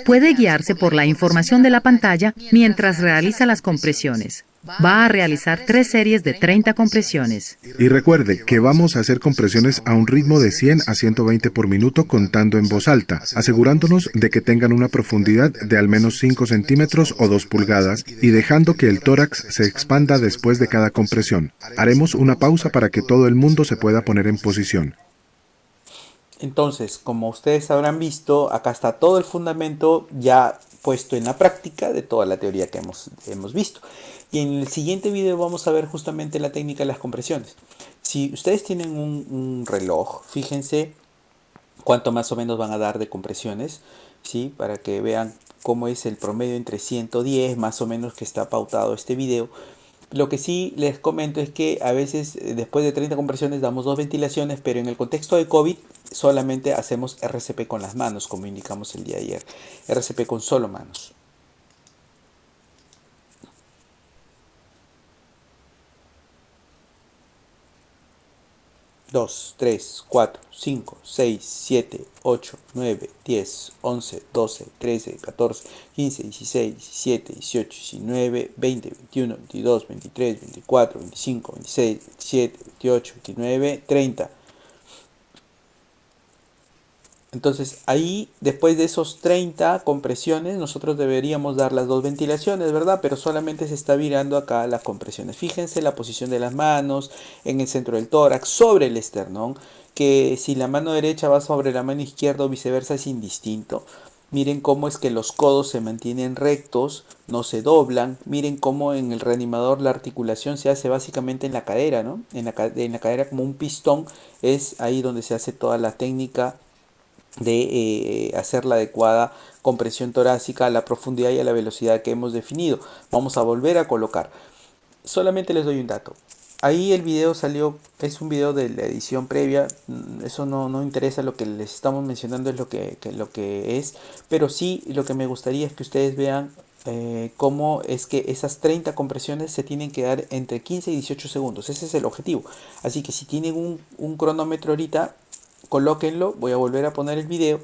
Puede guiarse por la información de la pantalla mientras realiza las compresiones. Va a realizar 3 series de 30 compresiones. Y recuerde que vamos a hacer compresiones a un ritmo de 100 a 120 por minuto contando en voz alta, asegurándonos de que tengan una profundidad de al menos 5 centímetros o 2 pulgadas y dejando que el tórax se expanda después de cada compresión. Haremos una pausa para que todo el mundo se pueda poner en posición. Entonces, como ustedes habrán visto, acá está todo el fundamento ya puesto en la práctica de toda la teoría que hemos visto. Y en el siguiente video vamos a ver justamente la técnica de las compresiones. Si ustedes tienen un reloj, fíjense cuánto más o menos van a dar de compresiones, ¿sí? Para que vean cómo es el promedio entre 110 más o menos que está pautado este video. Lo que sí les comento es que a veces después de 30 compresiones damos 2 ventilaciones, pero en el contexto de COVID solamente hacemos RCP con las manos, como indicamos el día de ayer. RCP con solo manos. Dos, 3, 4, 5, 6, 7, 8, 9, 10, 11, 12, 13, 14, 15, 16, 17, 18, 19, 20, 21, 22, 23, 24, 25, 26, 27, 28, 29, 30. Entonces ahí, después de esos 30 compresiones, nosotros deberíamos dar las 2 ventilaciones, ¿verdad? Pero solamente se está virando acá las compresiones. Fíjense la posición de las manos en el centro del tórax, sobre el esternón, que si la mano derecha va sobre la mano izquierda o viceversa es indistinto. Miren cómo es que los codos se mantienen rectos, no se doblan. Miren cómo en el reanimador la articulación se hace básicamente en la cadera, ¿no? En la cadera como un pistón, es ahí donde se hace toda la técnica de hacer la adecuada compresión torácica a la profundidad y a la velocidad que hemos definido. Vamos a volver a colocar. Solamente les doy un dato. Ahí el video salió, es un video de la edición previa, eso no interesa, lo que les estamos mencionando es lo que es, pero sí lo que me gustaría es que ustedes vean cómo es que esas 30 compresiones se tienen que dar entre 15 y 18 segundos, ese es el objetivo. Así que si tienen un cronómetro ahorita, colóquenlo, voy a volver a poner el video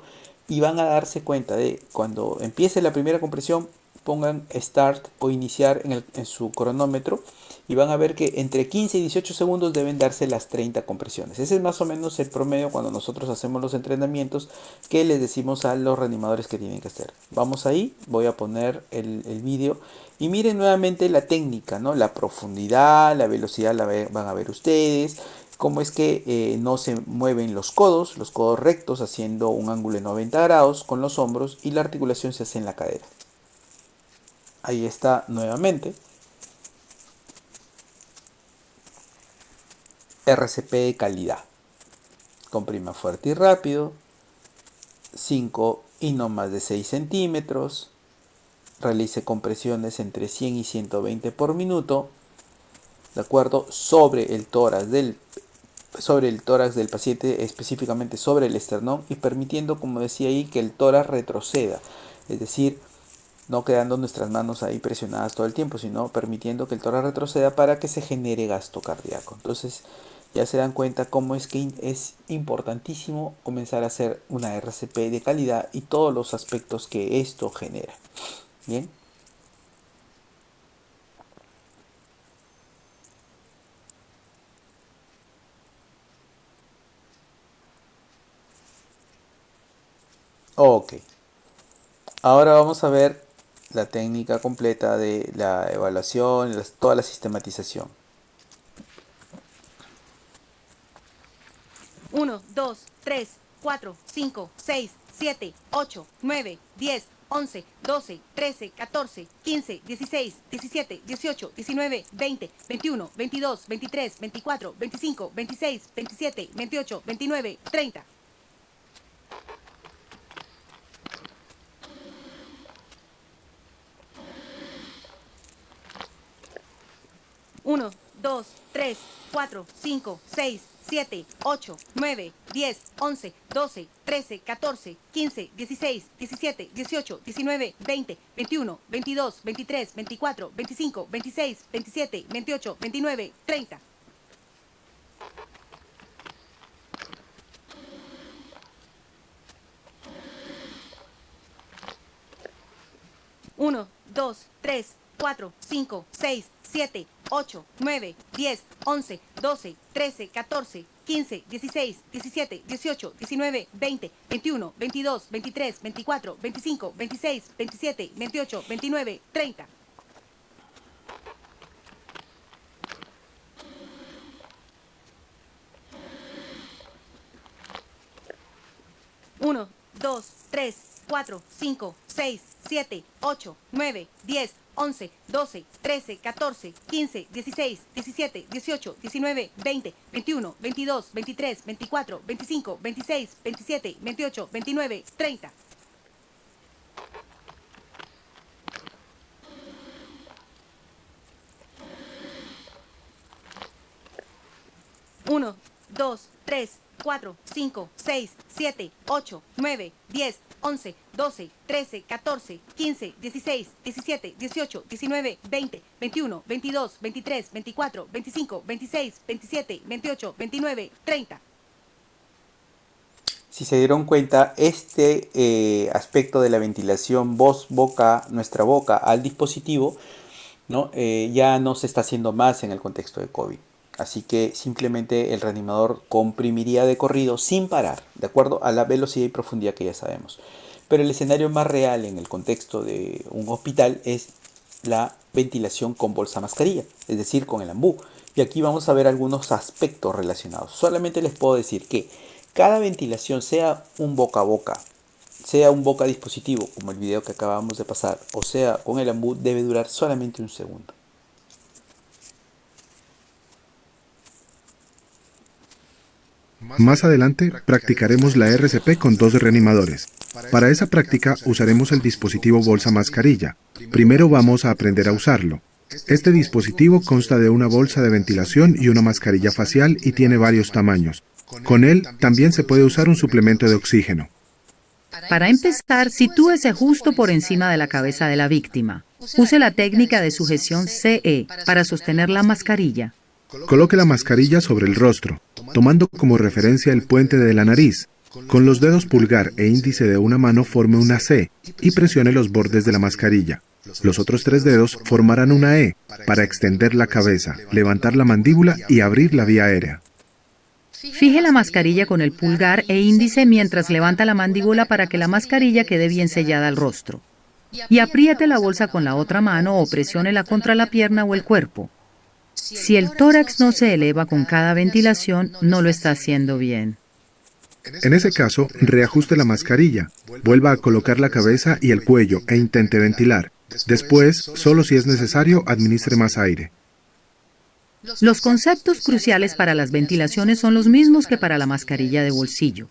y van a darse cuenta de cuando empiece la primera compresión, pongan start o iniciar en su cronómetro y van a ver que entre 15 y 18 segundos deben darse las 30 compresiones. Ese es más o menos el promedio cuando nosotros hacemos los entrenamientos que les decimos a los reanimadores que tienen que hacer. Vamos ahí, voy a poner el vídeo y miren nuevamente la técnica, ¿no? La profundidad, la velocidad van a ver ustedes. Cómo es que no se mueven los codos rectos haciendo un ángulo de 90 grados con los hombros y la articulación se hace en la cadera. Ahí está nuevamente. RCP de calidad. Comprima fuerte y rápido. 5 y no más de 6 centímetros. Realice compresiones entre 100 y 120 por minuto. ¿De acuerdo? Sobre el tórax del paciente, específicamente sobre el esternón, y permitiendo, como decía ahí, que el tórax retroceda, es decir, no quedando nuestras manos ahí presionadas todo el tiempo, sino permitiendo que el tórax retroceda para que se genere gasto cardíaco. Entonces ya se dan cuenta cómo es que es importantísimo comenzar a hacer una RCP de calidad y todos los aspectos que esto genera. Bien. Ok. Ahora vamos a ver la técnica completa de la evaluación, toda la sistematización. 1, 2, 3, 4, 5, 6, 7, 8, 9, 10, 11, 12, 13, 14, 15, 16, 17, 18, 19, 20, 21, 22, 23, 24, 25, 26, 27, 28, 29, 30. 2, 3, 4, 5, 6, 7, 8, 9, 10, 11, 12, 13, 14, 15, 16, 17, 18, 19, 20, 21, 22, 23, 24, 25, 26, 27, 28, 29, 30. 1, 2, 3, 4, 5, 6, 7, 8, 9, 10, 11, 12, 13, 14, 15, 16, 17, 18, 19, 20, 21, 22, 23, 24, 25, 26, 27, 28, 29, 30. 1, 2, 3, 4, 5, 6, 7, 8, 9, 10, 11, 12, 13, 14, 15, 16, 17, 18, 19, 20, 21, 22, 23, 24, 25, 26, 27, 28, 29, 30. 1, 2, 3, 4, 5, 6, 7, 8, 9, 10, 11, 12, 13, 14, 15, 16, 17, 18, 19, 20, 21, 22, 23, 24, 25, 26, 27, 28, 29, 30. Si se dieron cuenta, este aspecto de la ventilación voz-boca, nuestra boca al dispositivo, ¿no? Ya no se está haciendo más en el contexto de COVID. Así que simplemente el reanimador comprimiría de corrido sin parar, de acuerdo a la velocidad y profundidad que ya sabemos. Pero el escenario más real en el contexto de un hospital es la ventilación con bolsa mascarilla, es decir, con el ambú. Y aquí vamos a ver algunos aspectos relacionados. Solamente les puedo decir que cada ventilación, sea un boca a boca, sea un boca a dispositivo, como el video que acabamos de pasar, o sea con el ambú, debe durar solamente un segundo. Más adelante practicaremos la RCP con 2 reanimadores. Para esa práctica usaremos el dispositivo bolsa mascarilla. Primero vamos a aprender a usarlo. Este dispositivo consta de una bolsa de ventilación y una mascarilla facial y tiene varios tamaños. Con él también se puede usar un suplemento de oxígeno. Para empezar, sitúese justo por encima de la cabeza de la víctima. Use la técnica de sujeción CE para sostener la mascarilla. Coloque la mascarilla sobre el rostro, tomando como referencia el puente de la nariz. Con los dedos pulgar e índice de una mano forme una C y presione los bordes de la mascarilla. Los otros 3 dedos formarán una E para extender la cabeza, levantar la mandíbula y abrir la vía aérea. Fije la mascarilla con el pulgar e índice mientras levanta la mandíbula para que la mascarilla quede bien sellada al rostro. Y apriete la bolsa con la otra mano o presiónela contra la pierna o el cuerpo. Si el tórax no se eleva con cada ventilación, no lo está haciendo bien. En ese caso, reajuste la mascarilla, vuelva a colocar la cabeza y el cuello e intente ventilar. Después, solo si es necesario, administre más aire. Los conceptos cruciales para las ventilaciones son los mismos que para la mascarilla de bolsillo.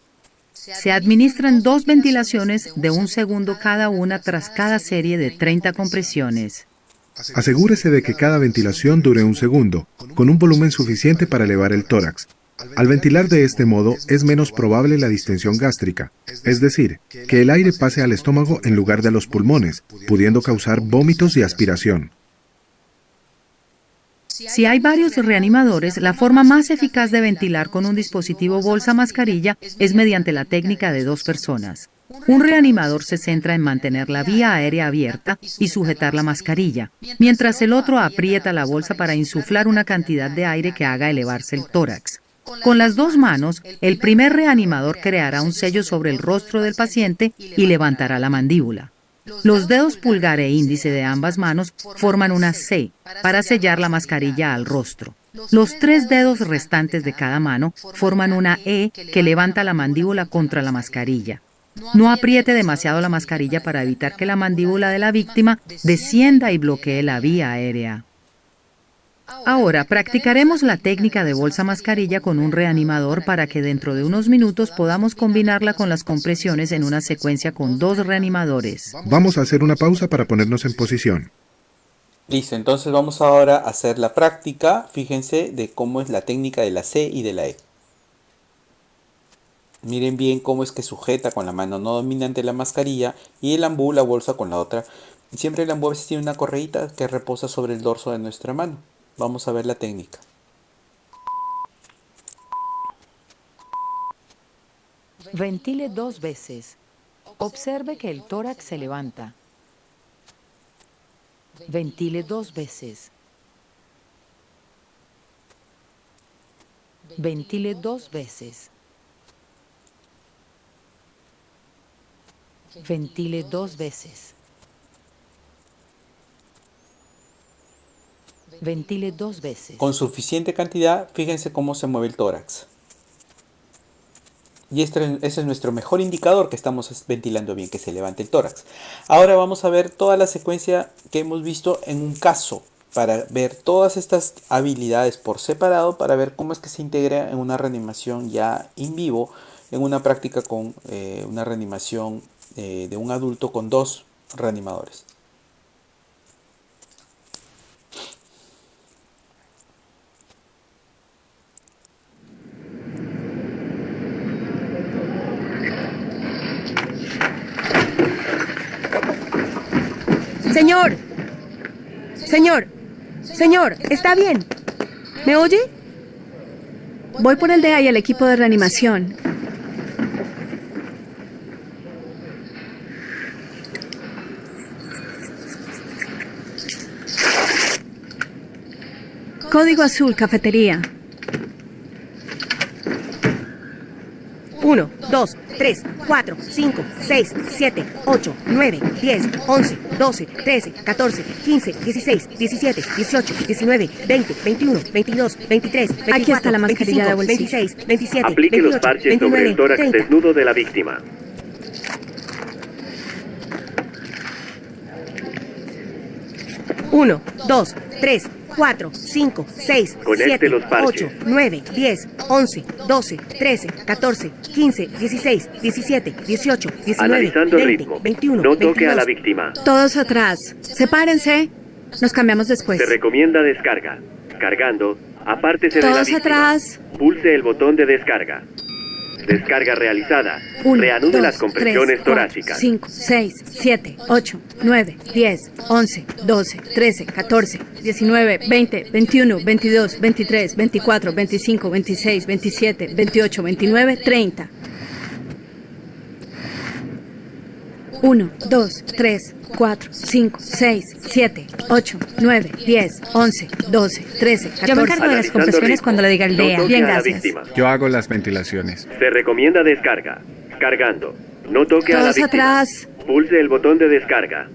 Se administran 2 ventilaciones de 1 segundo cada una tras cada serie de 30 compresiones. Asegúrese de que cada ventilación dure 1 segundo, con un volumen suficiente para elevar el tórax. Al ventilar de este modo, es menos probable la distensión gástrica, es decir, que el aire pase al estómago en lugar de a los pulmones, pudiendo causar vómitos y aspiración. Si hay varios reanimadores, la forma más eficaz de ventilar con un dispositivo bolsa mascarilla es mediante la técnica de 2 personas. Un reanimador se centra en mantener la vía aérea abierta y sujetar la mascarilla, mientras el otro aprieta la bolsa para insuflar una cantidad de aire que haga elevarse el tórax. Con las 2 manos, el primer reanimador creará un sello sobre el rostro del paciente y levantará la mandíbula. Los dedos pulgar e índice de ambas manos forman una C para sellar la mascarilla al rostro. Los 3 dedos restantes de cada mano forman una E que levanta la mandíbula contra la mascarilla. No apriete demasiado la mascarilla para evitar que la mandíbula de la víctima descienda y bloquee la vía aérea. Ahora practicaremos la técnica de bolsa mascarilla con un reanimador para que dentro de unos minutos podamos combinarla con las compresiones en una secuencia con 2 reanimadores. Vamos a hacer una pausa para ponernos en posición. Listo, entonces vamos ahora a hacer la práctica. Fíjense de cómo es la técnica de la C y de la E. Miren bien cómo es que sujeta con la mano no dominante la mascarilla y el ambú la bolsa con la otra. Siempre el ambú a veces tiene una correíta que reposa sobre el dorso de nuestra mano. Vamos a ver la técnica. Ventile 2 veces. Observe que el tórax se levanta. Ventile 2 veces. Ventile 2 veces. Ventile 2 veces. Ventile 2 veces. Con suficiente cantidad, fíjense cómo se mueve el tórax. Y ese es nuestro mejor indicador que estamos ventilando bien, que se levante el tórax. Ahora vamos a ver toda la secuencia que hemos visto en un caso, para ver todas estas habilidades por separado, para ver cómo es que se integra en una reanimación ya in vivo, en una práctica con una reanimación de un adulto con 2 reanimadores. Señor, señor, ¿está bien? ¿Me oye? Voy por el DEA y el equipo de reanimación. Código azul, cafetería. 1, 2, 3, 4, 5, 6, 7, 8, 9, 10, 11, 12, 13, 14, 15, 16, 17, 18, 19, 20, 21, 22, 23, 24, Aquí está la mascarilla de 25, bolsillo. 26, 27, Aplique 28, los parches 29, sobre el tórax 30. desnudo de la víctima. Uno, 2, 3, 4, 5, 6, Conecte 7, los parches. 8, 9, 10, 11, 12, 13, 14, 15, 16, 17, 18, 19, Analizando el 20, ritmo. 21, No toque a la 22. víctima. Todos atrás. Sepárense. Nos cambiamos después. Se recomienda descarga. Cargando, apártese de la Todos víctima. atrás. Pulse el botón de descarga. Descarga realizada. 1, Reanude 2, las compresiones 3, 4, torácicas. 5, 6, 7, 8, 9, 10, 11, 12, 13, 14, 19, 20, 21, 22, 23, 24, 25, 26, 27, 28, 29, 30. 1, 2, 3, 4, 5, 6, 7, 8, 9, 10, 11, 12, 13, 14. Yo me encargo de las Analizando compresiones ritmo. cuando le diga el No DEA. toque Bien, a la gracias. víctima. Yo hago las ventilaciones. Se recomienda descarga. Cargando. No toque a la Todos víctima. atrás. Pulse el botón de descarga.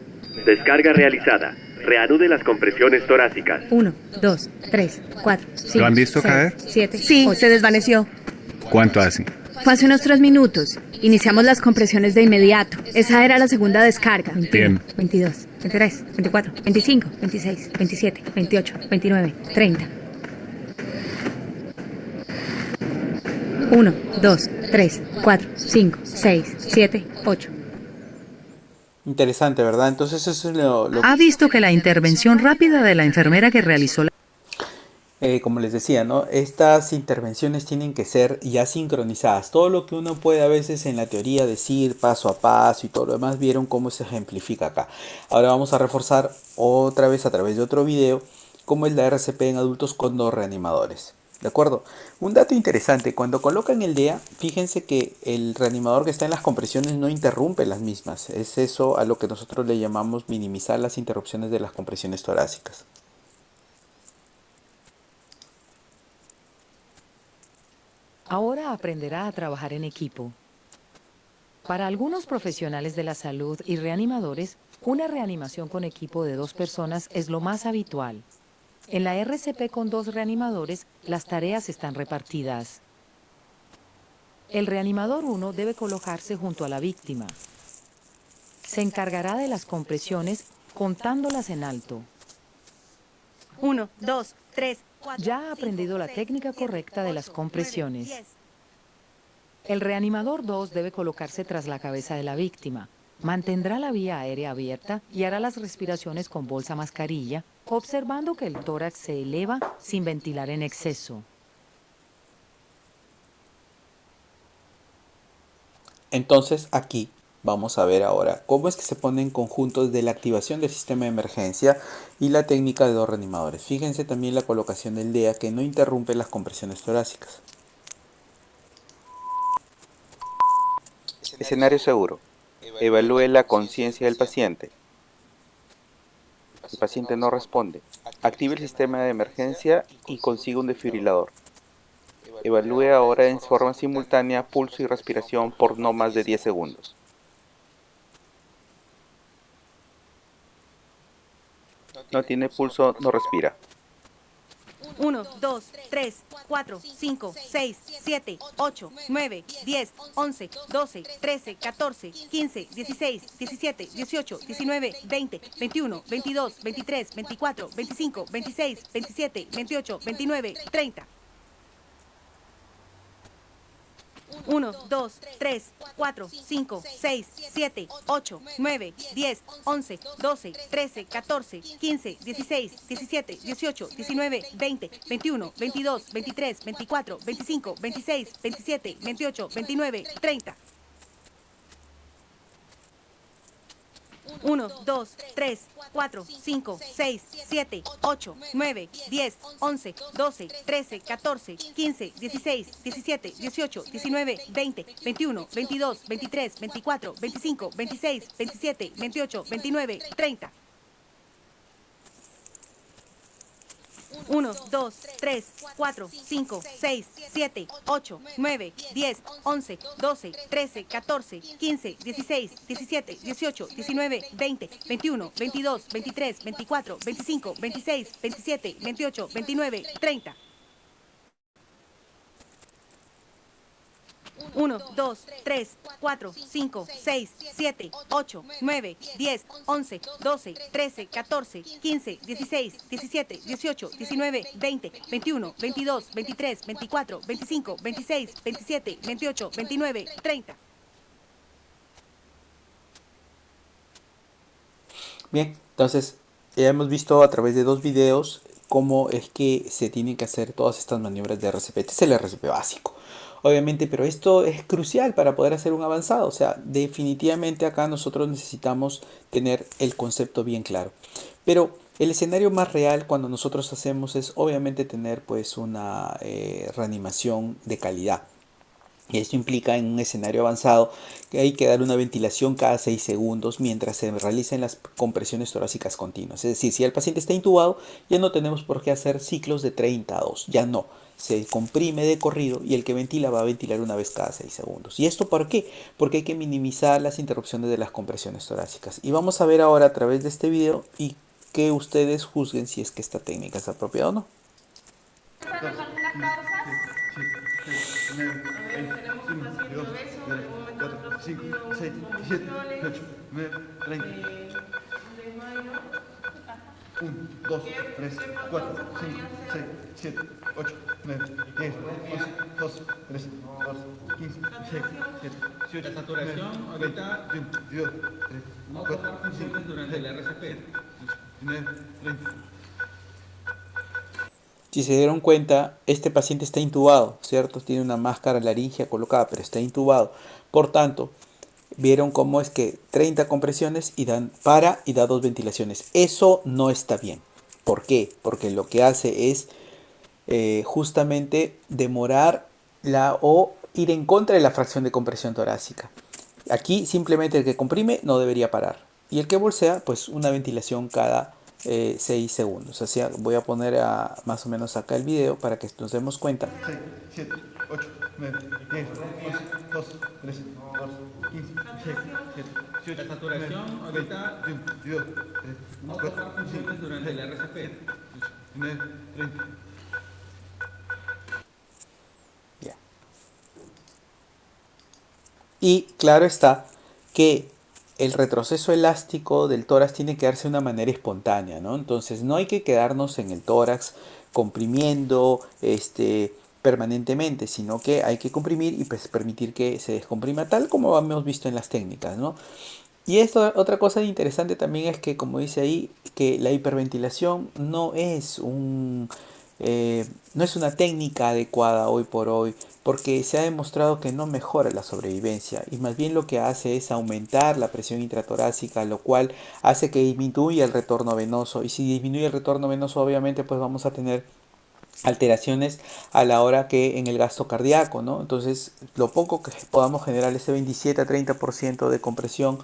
Descarga realizada. Reanude las compresiones torácicas. 1, 2, 3, 4, 5. ¿Lo han visto caer? 7, sí, se desvaneció. ¿Cuánto hace? Fue hace unos 3 minutos. Iniciamos las compresiones de inmediato. Esa era la segunda descarga. Bien. 22, 23, 24, 25, 26, 27, 28, 29, 30. 1, 2, 3, 4, 5, 6, 7, 8. Interesante, ¿verdad? Entonces eso es lo ¿Ha visto que la intervención rápida de la enfermera que realizó la como les decía, ¿no? Estas intervenciones tienen que ser ya sincronizadas. Todo lo que uno puede a veces en la teoría decir paso a paso y todo lo demás, vieron cómo se ejemplifica acá. Ahora vamos a reforzar otra vez a través de otro video cómo es la RCP en adultos con 2 reanimadores. ¿De acuerdo? Un dato interesante, cuando colocan el DEA, fíjense que el reanimador que está en las compresiones no interrumpe las mismas. Es eso a lo que nosotros le llamamos minimizar las interrupciones de las compresiones torácicas. Ahora aprenderá a trabajar en equipo. Para algunos profesionales de la salud y reanimadores, una reanimación con equipo de 2 personas es lo más habitual. En la RCP con 2 reanimadores, las tareas están repartidas. El reanimador 1 debe colocarse junto a la víctima. Se encargará de las compresiones contándolas en alto. 1, 2, 3, 4. Ya ha aprendido la técnica correcta de las compresiones. El reanimador 2 debe colocarse tras la cabeza de la víctima. Mantendrá la vía aérea abierta y hará las respiraciones con bolsa mascarilla, observando que el tórax se eleva sin ventilar en exceso. Entonces aquí vamos a ver ahora cómo es que se ponen conjuntos de la activación del sistema de emergencia y la técnica de dos reanimadores. Fíjense también la colocación del DEA que no interrumpe las compresiones torácicas. Escenario seguro. Evalúe la conciencia del paciente. El paciente no responde. Active el sistema de emergencia y consiga un desfibrilador. Evalúe ahora en forma simultánea pulso y respiración por no más de 10 segundos. No tiene pulso, no respira. 1, 2, 3, 4, 5, 6, 7, 8, 9, 10, 11, 12, 13, 14, 15, 16, 17, 18, 19, 20, 21, 22, 23, 24, 25, 26, 27, 28, 29, 30. 1, 2, 3, 4, 5, 6, 7, 8, 9, 10, 11, 12, 13, 14, 15, 16, 17, 18, 19, 20, 21, 22, 23, 24, 25, 26, 27, 28, 29, 30. 1, 2, 3, 4, 5, 6, 7, 8, 9, 10, 11, 12, 13, 14, 15, 16, 17, 18, 19, 20, 21, 22, 23, 24, 25, 26, 27, 28, 29, 30. 1, 2, 3, 4, 5, 6, 7, 8, 9, 10, 11, 12, 13, 14, 15, 16, 17, 18, 19, 20, 21, 22, 23, 24, 25, 26, 27, 28, 29, 30. 1, 2, 3, 4, 5, 6, 7, 8, 9, 10, 11, 12, 13, 14, 15, 16, 17, 18, 19, 20, 21, 22, 23, 24, 25, 26, 27, 28, 29, 30. Bien, entonces ya hemos visto a través de dos videos cómo es que se tienen que hacer todas estas maniobras de RCP. Este es el RCP básico, obviamente, pero esto es crucial para poder hacer un avanzado. O sea, definitivamente acá nosotros necesitamos tener el concepto bien claro. Pero el escenario más real cuando nosotros hacemos es obviamente tener pues una reanimación de calidad. Y esto implica en un escenario avanzado que hay que dar una ventilación cada 6 segundos mientras se realicen las compresiones torácicas continuas. Es decir, si el paciente está intubado, ya no tenemos por qué hacer ciclos de 30 a 2, ya no. Se comprime de corrido y el que ventila va a ventilar una vez cada 6 segundos. ¿Y esto por qué? Porque hay que minimizar las interrupciones de las compresiones torácicas. Y vamos a ver ahora a través de este video y que ustedes juzguen si es que esta técnica es apropiada o no. La saturación ahorita no tomar funciones durante el RCP. Si se dieron cuenta, este paciente está intubado, ¿cierto? Tiene una máscara laringea colocada, pero está intubado. Por tanto, vieron cómo es que 30 compresiones y da 2 ventilaciones. Eso no está bien. ¿Por qué? Porque lo que hace es justamente demorar o ir en contra de la fracción de compresión torácica. Aquí simplemente el que comprime no debería parar. Y el que bolsea, pues una ventilación cada 6 segundos. Así voy a poner más o menos acá el video para que nos demos cuenta. 6, 7, 8, 9, 10, 11, 12, 13, 14, 15, 16, 17, 18, La saturación ahorita 22, no tomar funciones durante el RCP. 19, 30. Ya. Y claro está que el retroceso elástico del tórax tiene que darse de una manera espontánea, ¿no? Entonces no hay que quedarnos en el tórax comprimiendo permanentemente, sino que hay que comprimir y pues permitir que se descomprima tal como hemos visto en las técnicas, ¿no? Y esto, otra cosa interesante también es que, como dice ahí, que la hiperventilación no es una técnica adecuada hoy por hoy, porque se ha demostrado que no mejora la sobrevivencia y más bien lo que hace es aumentar la presión intratorácica, lo cual hace que disminuya el retorno venoso. Y si disminuye el retorno venoso, obviamente, pues vamos a tener alteraciones a la hora que en el gasto cardíaco, ¿no? Entonces, lo poco que podamos generar ese 27 a 30% de compresión,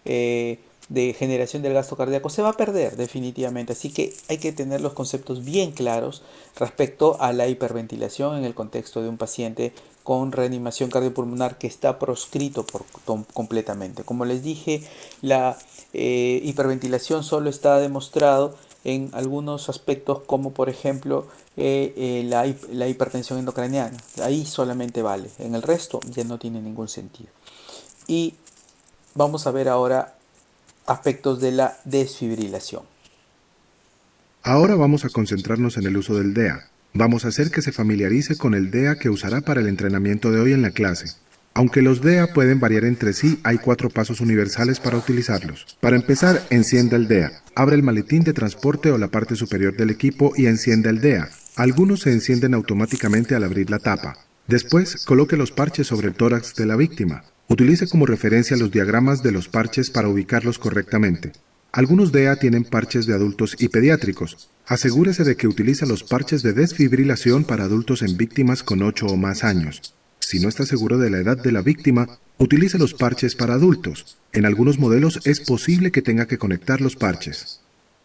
de generación del gasto cardíaco, se va a perder definitivamente. Así que hay que tener los conceptos bien claros respecto a la hiperventilación en el contexto de un paciente con reanimación cardiopulmonar que está proscrito completamente. Como les dije, la hiperventilación solo está demostrado en algunos aspectos, como por ejemplo la hipertensión endocraniana. Ahí solamente vale, en el resto ya no tiene ningún sentido. Y vamos a ver ahora aspectos de la desfibrilación. Ahora vamos a concentrarnos en el uso del DEA. Vamos a hacer que se familiarice con el DEA que usará para el entrenamiento de hoy en la clase. Aunque los DEA pueden variar entre sí, hay 4 pasos universales para utilizarlos. Para empezar, encienda el DEA. Abre el maletín de transporte o la parte superior del equipo y encienda el DEA. Algunos se encienden automáticamente al abrir la tapa. Después, coloque los parches sobre el tórax de la víctima. Utilice como referencia los diagramas de los parches para ubicarlos correctamente. Algunos DEA tienen parches de adultos y pediátricos. Asegúrese de que utiliza los parches de desfibrilación para adultos en víctimas con 8 o más años. Si no está seguro de la edad de la víctima, utilice los parches para adultos. En algunos modelos es posible que tenga que conectar los parches.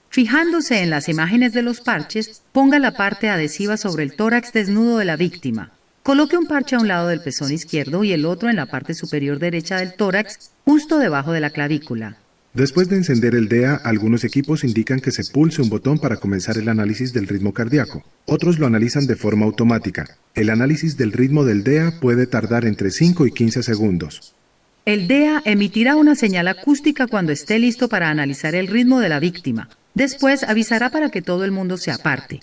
Fijándose en las imágenes de los parches, ponga la parte adhesiva sobre el tórax desnudo de la víctima. Coloque un parche a un lado del pezón izquierdo y el otro en la parte superior derecha del tórax, justo debajo de la clavícula. Después de encender el DEA, algunos equipos indican que se pulse un botón para comenzar el análisis del ritmo cardíaco. Otros lo analizan de forma automática. El análisis del ritmo del DEA puede tardar entre 5 y 15 segundos. El DEA emitirá una señal acústica cuando esté listo para analizar el ritmo de la víctima. Después avisará para que todo el mundo se aparte.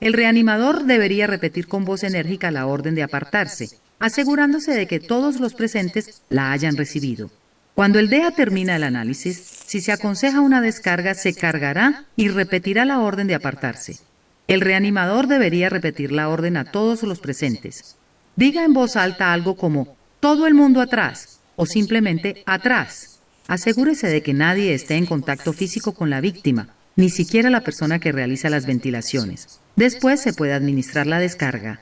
El reanimador debería repetir con voz enérgica la orden de apartarse, asegurándose de que todos los presentes la hayan recibido. Cuando el DEA termina el análisis, si se aconseja una descarga, se cargará y repetirá la orden de apartarse. El reanimador debería repetir la orden a todos los presentes. Diga en voz alta algo como «todo el mundo atrás» o simplemente «atrás». Asegúrese de que nadie esté en contacto físico con la víctima, ni siquiera la persona que realiza las ventilaciones. Después se puede administrar la descarga.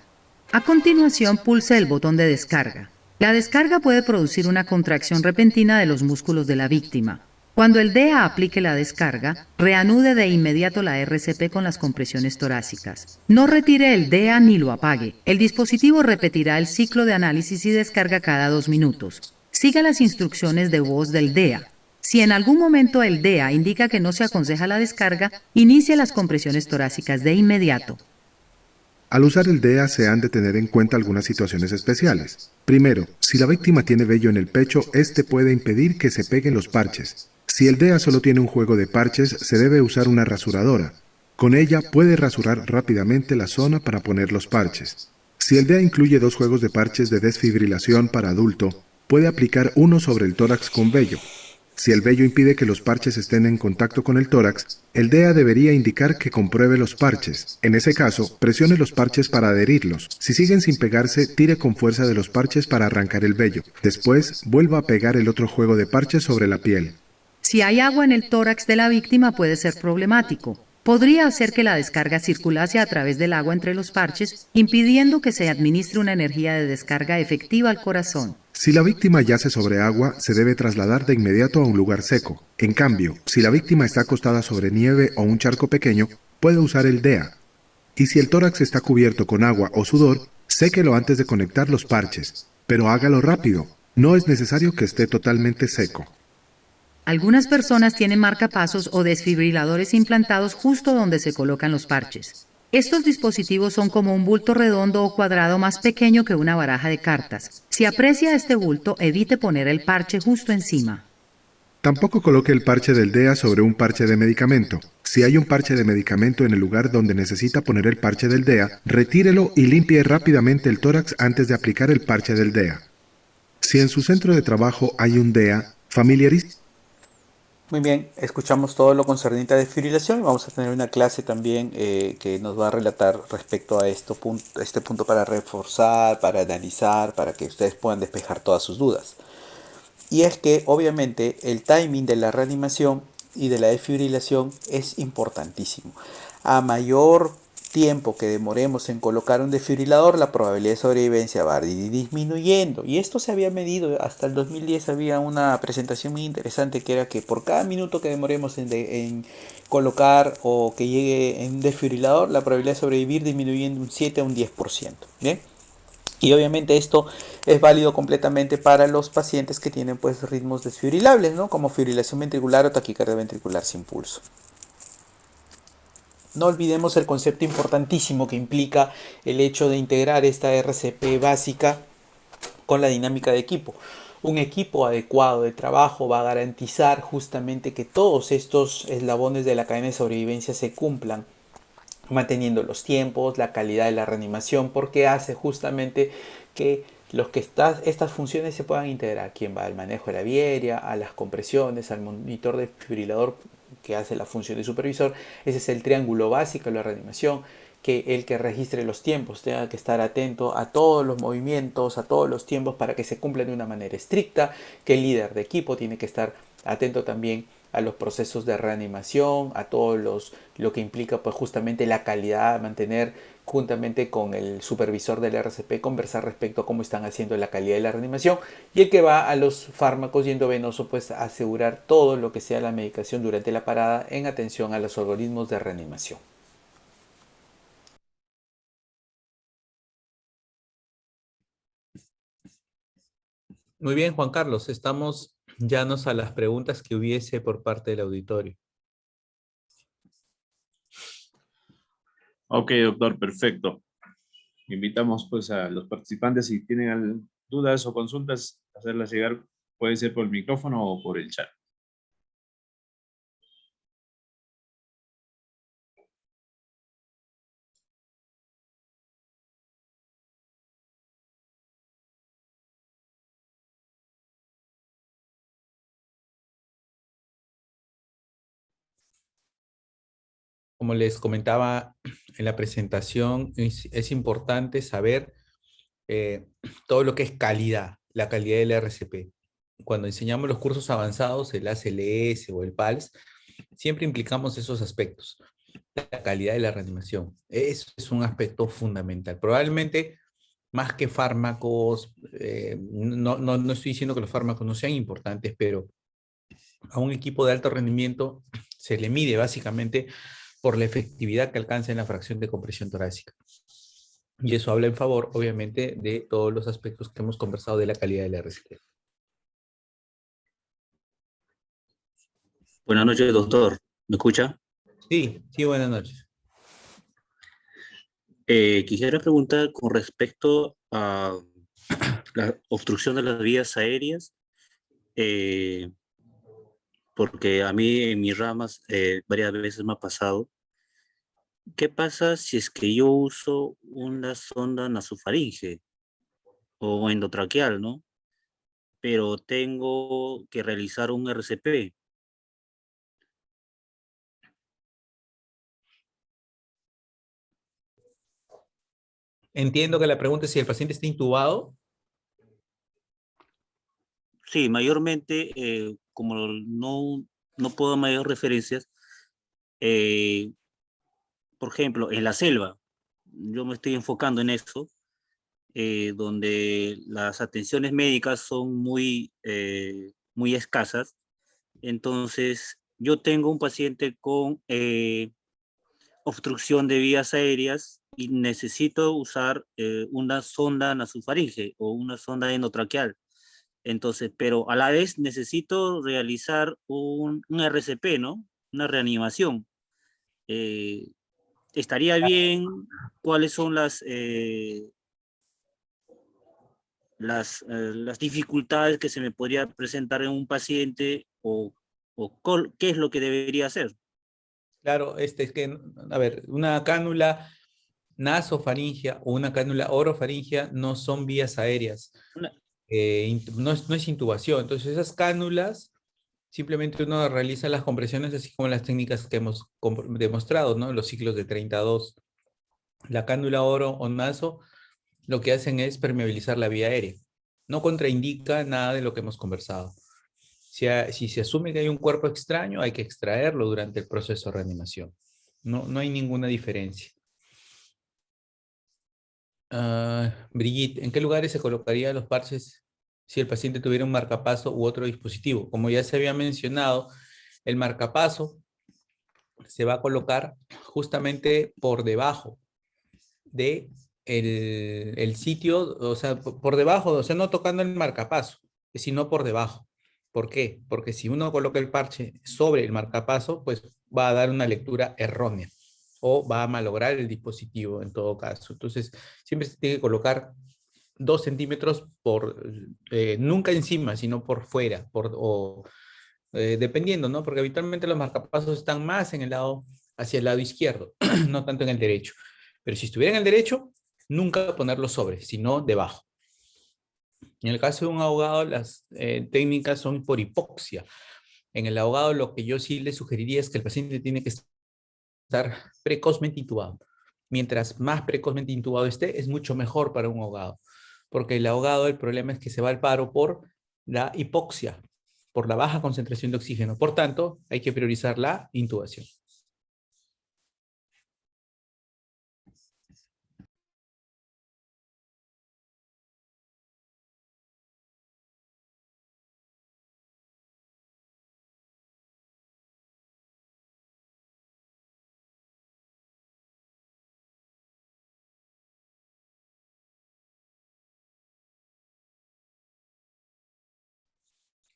A continuación, pulse el botón de descarga. La descarga puede producir una contracción repentina de los músculos de la víctima. Cuando el DEA aplique la descarga, reanude de inmediato la RCP con las compresiones torácicas. No retire el DEA ni lo apague. El dispositivo repetirá el ciclo de análisis y descarga cada 2 minutos. Siga las instrucciones de voz del DEA. Si en algún momento el DEA indica que no se aconseja la descarga, inicie las compresiones torácicas de inmediato. Al usar el DEA se han de tener en cuenta algunas situaciones especiales. Primero, si la víctima tiene vello en el pecho, este puede impedir que se peguen los parches. Si el DEA solo tiene un juego de parches, se debe usar una rasuradora. Con ella puede rasurar rápidamente la zona para poner los parches. Si el DEA incluye 2 juegos de parches de desfibrilación para adulto, puede aplicar uno sobre el tórax con vello. Si el vello impide que los parches estén en contacto con el tórax, el DEA debería indicar que compruebe los parches. En ese caso, presione los parches para adherirlos. Si siguen sin pegarse, tire con fuerza de los parches para arrancar el vello. Después, vuelva a pegar el otro juego de parches sobre la piel. Si hay agua en el tórax de la víctima, puede ser problemático. Podría hacer que la descarga circulase a través del agua entre los parches, impidiendo que se administre una energía de descarga efectiva al corazón. Si la víctima yace sobre agua, se debe trasladar de inmediato a un lugar seco. En cambio, si la víctima está acostada sobre nieve o un charco pequeño, puede usar el DEA. Y si el tórax está cubierto con agua o sudor, séquelo antes de conectar los parches. Pero hágalo rápido. No es necesario que esté totalmente seco. Algunas personas tienen marcapasos o desfibriladores implantados justo donde se colocan los parches. Estos dispositivos son como un bulto redondo o cuadrado más pequeño que una baraja de cartas. Si aprecia este bulto, evite poner el parche justo encima. Tampoco coloque el parche del DEA sobre un parche de medicamento. Si hay un parche de medicamento en el lugar donde necesita poner el parche del DEA, retírelo y limpie rápidamente el tórax antes de aplicar el parche del DEA. Si en su centro de trabajo hay un DEA, familiarícese Muy bien, escuchamos todo lo concerniente a desfibrilación y vamos a tener una clase también que nos va a relatar respecto a este punto para reforzar, para analizar, para que ustedes puedan despejar todas sus dudas. Y es que obviamente el timing de la reanimación y de la desfibrilación es importantísimo. A mayor tiempo que demoremos en colocar un desfibrilador, la probabilidad de sobrevivencia va a ir disminuyendo. Y esto se había medido, hasta el 2010 había una presentación muy interesante que era que por cada minuto que demoremos en colocar o que llegue en un desfibrilador, la probabilidad de sobrevivir disminuye en un 7 a un 10%. ¿Bien? Y obviamente esto es válido completamente para los pacientes que tienen pues ritmos desfibrilables, ¿no? Como fibrilación ventricular o taquicardia ventricular sin pulso. No olvidemos el concepto importantísimo que implica el hecho de integrar esta RCP básica con la dinámica de equipo. Un equipo adecuado de trabajo va a garantizar justamente que todos estos eslabones de la cadena de sobrevivencia se cumplan, manteniendo los tiempos, la calidad de la reanimación, porque hace justamente que estas funciones se puedan integrar. Quien va al manejo de la vía, a las compresiones, al monitor desfibrilador que hace la función de supervisor. Ese es el triángulo básico de la reanimación, que el que registre los tiempos tenga que estar atento a todos los movimientos, a todos los tiempos para que se cumplan de una manera estricta, que el líder de equipo tiene que estar atento también a los procesos de reanimación, a lo que implica pues justamente la calidad, mantener juntamente con el supervisor del RCP, conversar respecto a cómo están haciendo la calidad de la reanimación, y el que va a los fármacos y endovenoso pues asegurar todo lo que sea la medicación durante la parada en atención a los algoritmos de reanimación. Muy bien, Juan Carlos, estamos llanos a las preguntas que hubiese por parte del auditorio. Ok, doctor, perfecto. Invitamos pues a los participantes si tienen dudas o consultas, hacerlas llegar, puede ser por el micrófono o por el chat. Como les comentaba en la presentación, es importante saber todo lo que es calidad, la calidad del RCP. Cuando enseñamos los cursos avanzados, el ACLS o el PALS, siempre implicamos esos aspectos. La calidad de la reanimación. Eso es un aspecto fundamental. Probablemente más que fármacos, no estoy diciendo que los fármacos no sean importantes, pero a un equipo de alto rendimiento se le mide básicamente por la efectividad que alcanza en la fracción de compresión torácica. Y eso habla en favor, obviamente, de todos los aspectos que hemos conversado de la calidad de la RCP. Buenas noches, doctor. ¿Me escucha? Sí, buenas noches. Quisiera preguntar con respecto a la obstrucción de las vías aéreas, porque a mí en mis ramas varias veces me ha pasado. ¿Qué pasa si es que yo uso una sonda nasofaringe o endotraqueal, ¿no? Pero tengo que realizar un RCP. Entiendo que la pregunta es si el paciente está intubado. Sí, mayormente, como no puedo dar mayores referencias, por ejemplo, en la selva, yo me estoy enfocando en eso, donde las atenciones médicas son muy escasas. Entonces, yo tengo un paciente con obstrucción de vías aéreas y necesito usar una sonda nasofaringe o una sonda endotraqueal. Entonces, pero a la vez necesito realizar un RCP, ¿no? Una reanimación. ¿Estaría bien? ¿Cuáles son las dificultades que se me podría presentar en un paciente qué es lo que debería hacer? Claro, es que, a ver, una cánula nasofaringia o una cánula orofaringia no son vías aéreas. No es intubación. Entonces, esas cánulas Simplemente uno realiza las compresiones así como las técnicas que hemos demostrado, ¿no? Los ciclos de 32. La cánula oro o naso lo que hacen es permeabilizar la vía aérea. No contraindica nada de lo que hemos conversado. Si se asume que hay un cuerpo extraño, hay que extraerlo durante el proceso de reanimación. No hay ninguna diferencia. Brigitte, ¿en qué lugares se colocarían los parches si el paciente tuviera un marcapaso u otro dispositivo? Como ya se había mencionado, el marcapaso se va a colocar justamente por debajo de el sitio, o sea, por debajo, o sea, no tocando el marcapaso, sino por debajo. ¿Por qué? Porque si uno coloca el parche sobre el marcapaso, pues va a dar una lectura errónea o va a malograr el dispositivo en todo caso. Entonces, siempre se tiene que colocar 2 centímetros nunca encima, sino por fuera, dependiendo, ¿no? Porque habitualmente los marcapasos están más hacia el lado izquierdo, no tanto en el derecho. Pero si estuviera en el derecho, nunca ponerlo sobre, sino debajo. En el caso de un ahogado, las técnicas son por hipoxia. En el ahogado, lo que yo sí le sugeriría es que el paciente tiene que estar precozmente intubado. Mientras más precozmente intubado esté, es mucho mejor para un ahogado. Porque el ahogado, el problema es que se va al paro por la hipoxia, por la baja concentración de oxígeno. Por tanto, hay que priorizar la intubación.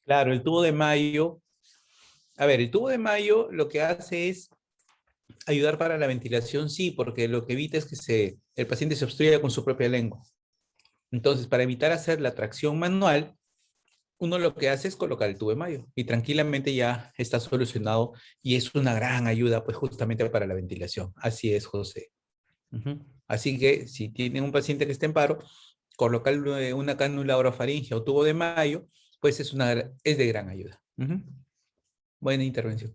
Claro, el tubo de Mayo. A ver, el tubo de Mayo lo que hace es ayudar para la ventilación, sí, porque lo que evita es que el paciente se obstruya con su propia lengua. Entonces, para evitar hacer la tracción manual, uno lo que hace es colocar el tubo de Mayo y tranquilamente ya está solucionado y es una gran ayuda, pues justamente para la ventilación. Así es, José. Así que si tienen un paciente que esté en paro, colocarle una cánula orofaringe o tubo de Mayo, pues es de gran ayuda. Buena intervención.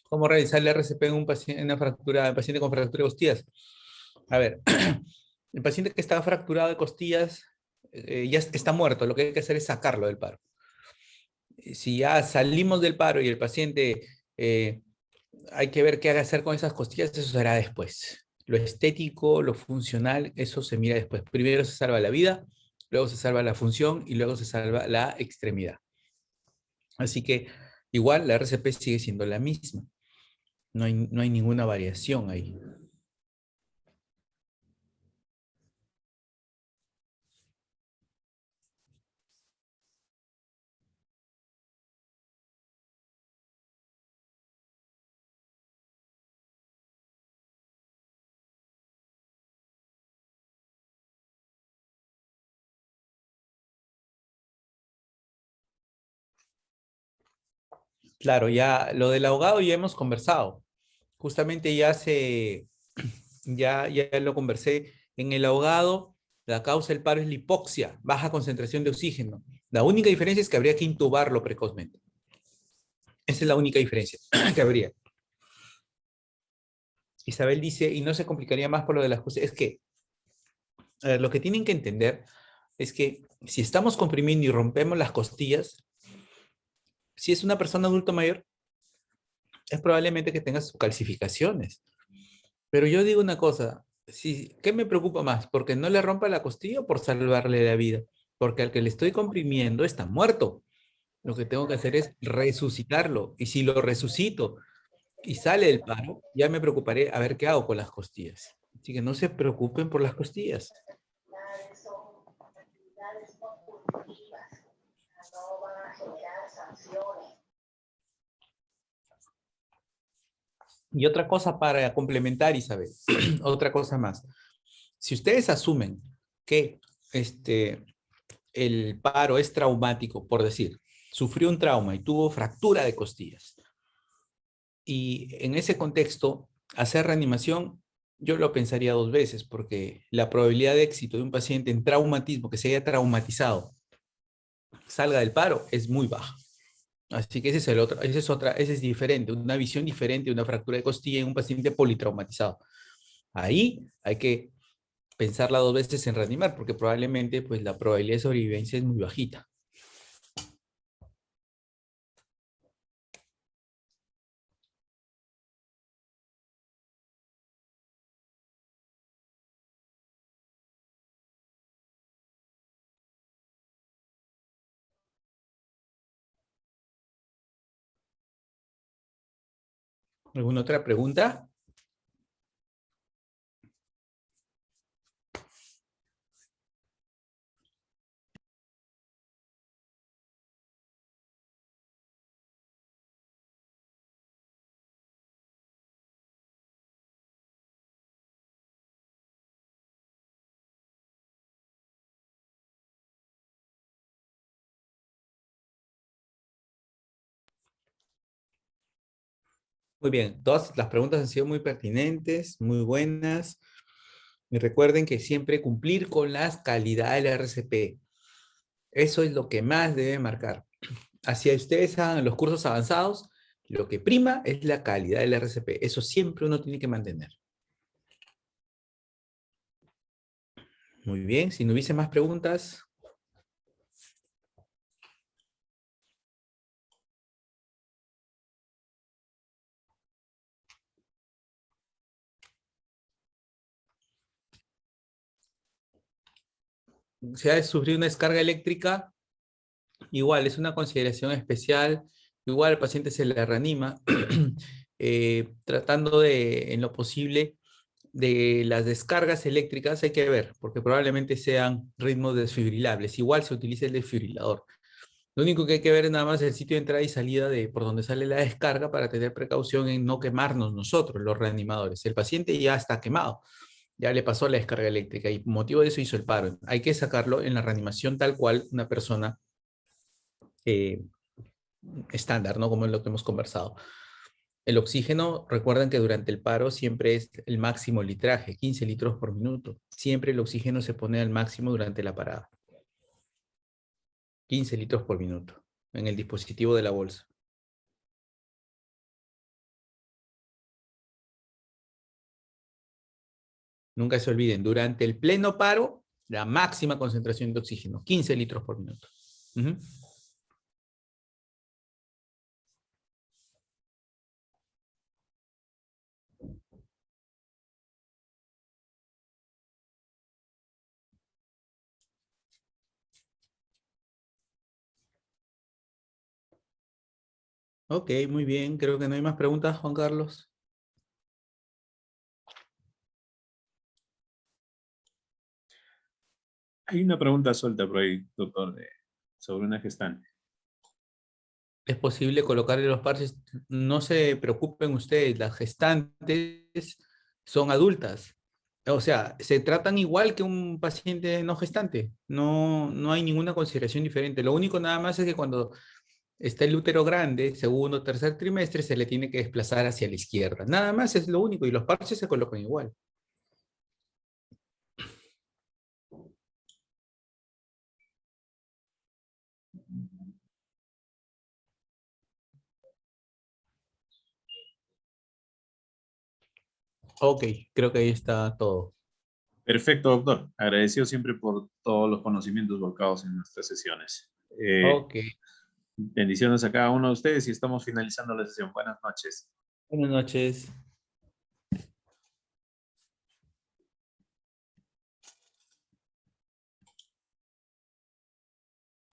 ¿Cómo realizar el RCP en un paciente, en paciente con fractura de costillas? A ver, el paciente que está fracturado de costillas ya está muerto. Lo que hay que hacer es sacarlo del paro. Si ya salimos del paro y el paciente hay que ver qué hacer con esas costillas, eso será después. Lo estético, lo funcional, eso se mira después. Primero se salva la vida, luego se salva la función y luego se salva la extremidad. Así que igual la RCP sigue siendo la misma. No hay ninguna variación ahí. Claro, ya lo del ahogado ya hemos conversado. Justamente ya lo conversé. En el ahogado, la causa del paro es la hipoxia, baja concentración de oxígeno. La única diferencia es que habría que intubarlo precozmente. Esa es la única diferencia que habría. Isabel dice, y no se complicaría más por lo de las cosas. Es que, a ver, lo que tienen que entender es que si estamos comprimiendo y rompemos las costillas, si es una persona adulto mayor, es probablemente que tenga sus calcificaciones. Pero yo digo una cosa, ¿qué me preocupa más? ¿Porque no le rompa la costilla o por salvarle la vida? Porque al que le estoy comprimiendo está muerto. Lo que tengo que hacer es resucitarlo. Y si lo resucito y sale del paro, ya me preocuparé a ver qué hago con las costillas. Así que no se preocupen por las costillas. Y otra cosa para complementar, Isabel, otra cosa más. Si ustedes asumen que el paro es traumático, por decir, sufrió un trauma y tuvo fractura de costillas, y en ese contexto, hacer reanimación, yo lo pensaría 2 veces, porque la probabilidad de éxito de un paciente en traumatismo, que se haya traumatizado, salga del paro, es muy baja. Así que ese es el otro, ese es diferente, una visión diferente, una fractura de costilla en un paciente politraumatizado. Ahí hay que pensarla 2 veces en reanimar, porque probablemente pues, la probabilidad de sobrevivencia es muy bajita. ¿Alguna otra pregunta? Muy bien, todas las preguntas han sido muy pertinentes, muy buenas. Y recuerden que siempre cumplir con las calidades del RCP. Eso es lo que más debe marcar. Hacia ustedes hagan los cursos avanzados, lo que prima es la calidad del RCP. Eso siempre uno tiene que mantener. Muy bien, si no hubiese más preguntas. Si ha de sufrir una descarga eléctrica, igual es una consideración especial. Igual al paciente se le reanima, tratando de, en lo posible, de las descargas eléctricas hay que ver, porque probablemente sean ritmos desfibrilables. Igual se utiliza el desfibrilador. Lo único que hay que ver es nada más el sitio de entrada y salida de por donde sale la descarga para tener precaución en no quemarnos nosotros, los reanimadores. El paciente ya está quemado, ya le pasó la descarga eléctrica y por motivo de eso hizo el paro. Hay que sacarlo en la reanimación tal cual una persona eh, estándar, ¿no? Como es lo que hemos conversado. El oxígeno, recuerden que durante el paro siempre es el máximo litraje, 15 litros por minuto. Siempre el oxígeno se pone al máximo durante la parada. 15 litros por minuto en el dispositivo de la bolsa. Nunca se olviden, durante el pleno paro, la máxima concentración de oxígeno, 15 litros por minuto. Ok, muy bien. Creo que no hay más preguntas, Juan Carlos. Hay una pregunta suelta por ahí, doctor, sobre una gestante. Es posible colocarle los parches. No se preocupen ustedes, las gestantes son adultas. O sea, se tratan igual que un paciente no gestante. No, no hay ninguna consideración diferente. Lo único nada más es que cuando está el útero grande, segundo o tercer trimestre, se le tiene que desplazar hacia la izquierda. Nada más es lo único y los parches se colocan igual. Ok, creo que ahí está todo. Perfecto, doctor. Agradecido siempre por todos los conocimientos volcados en nuestras sesiones. Ok, Bendiciones a cada uno de ustedes y estamos finalizando la sesión. Buenas noches. buenas noches.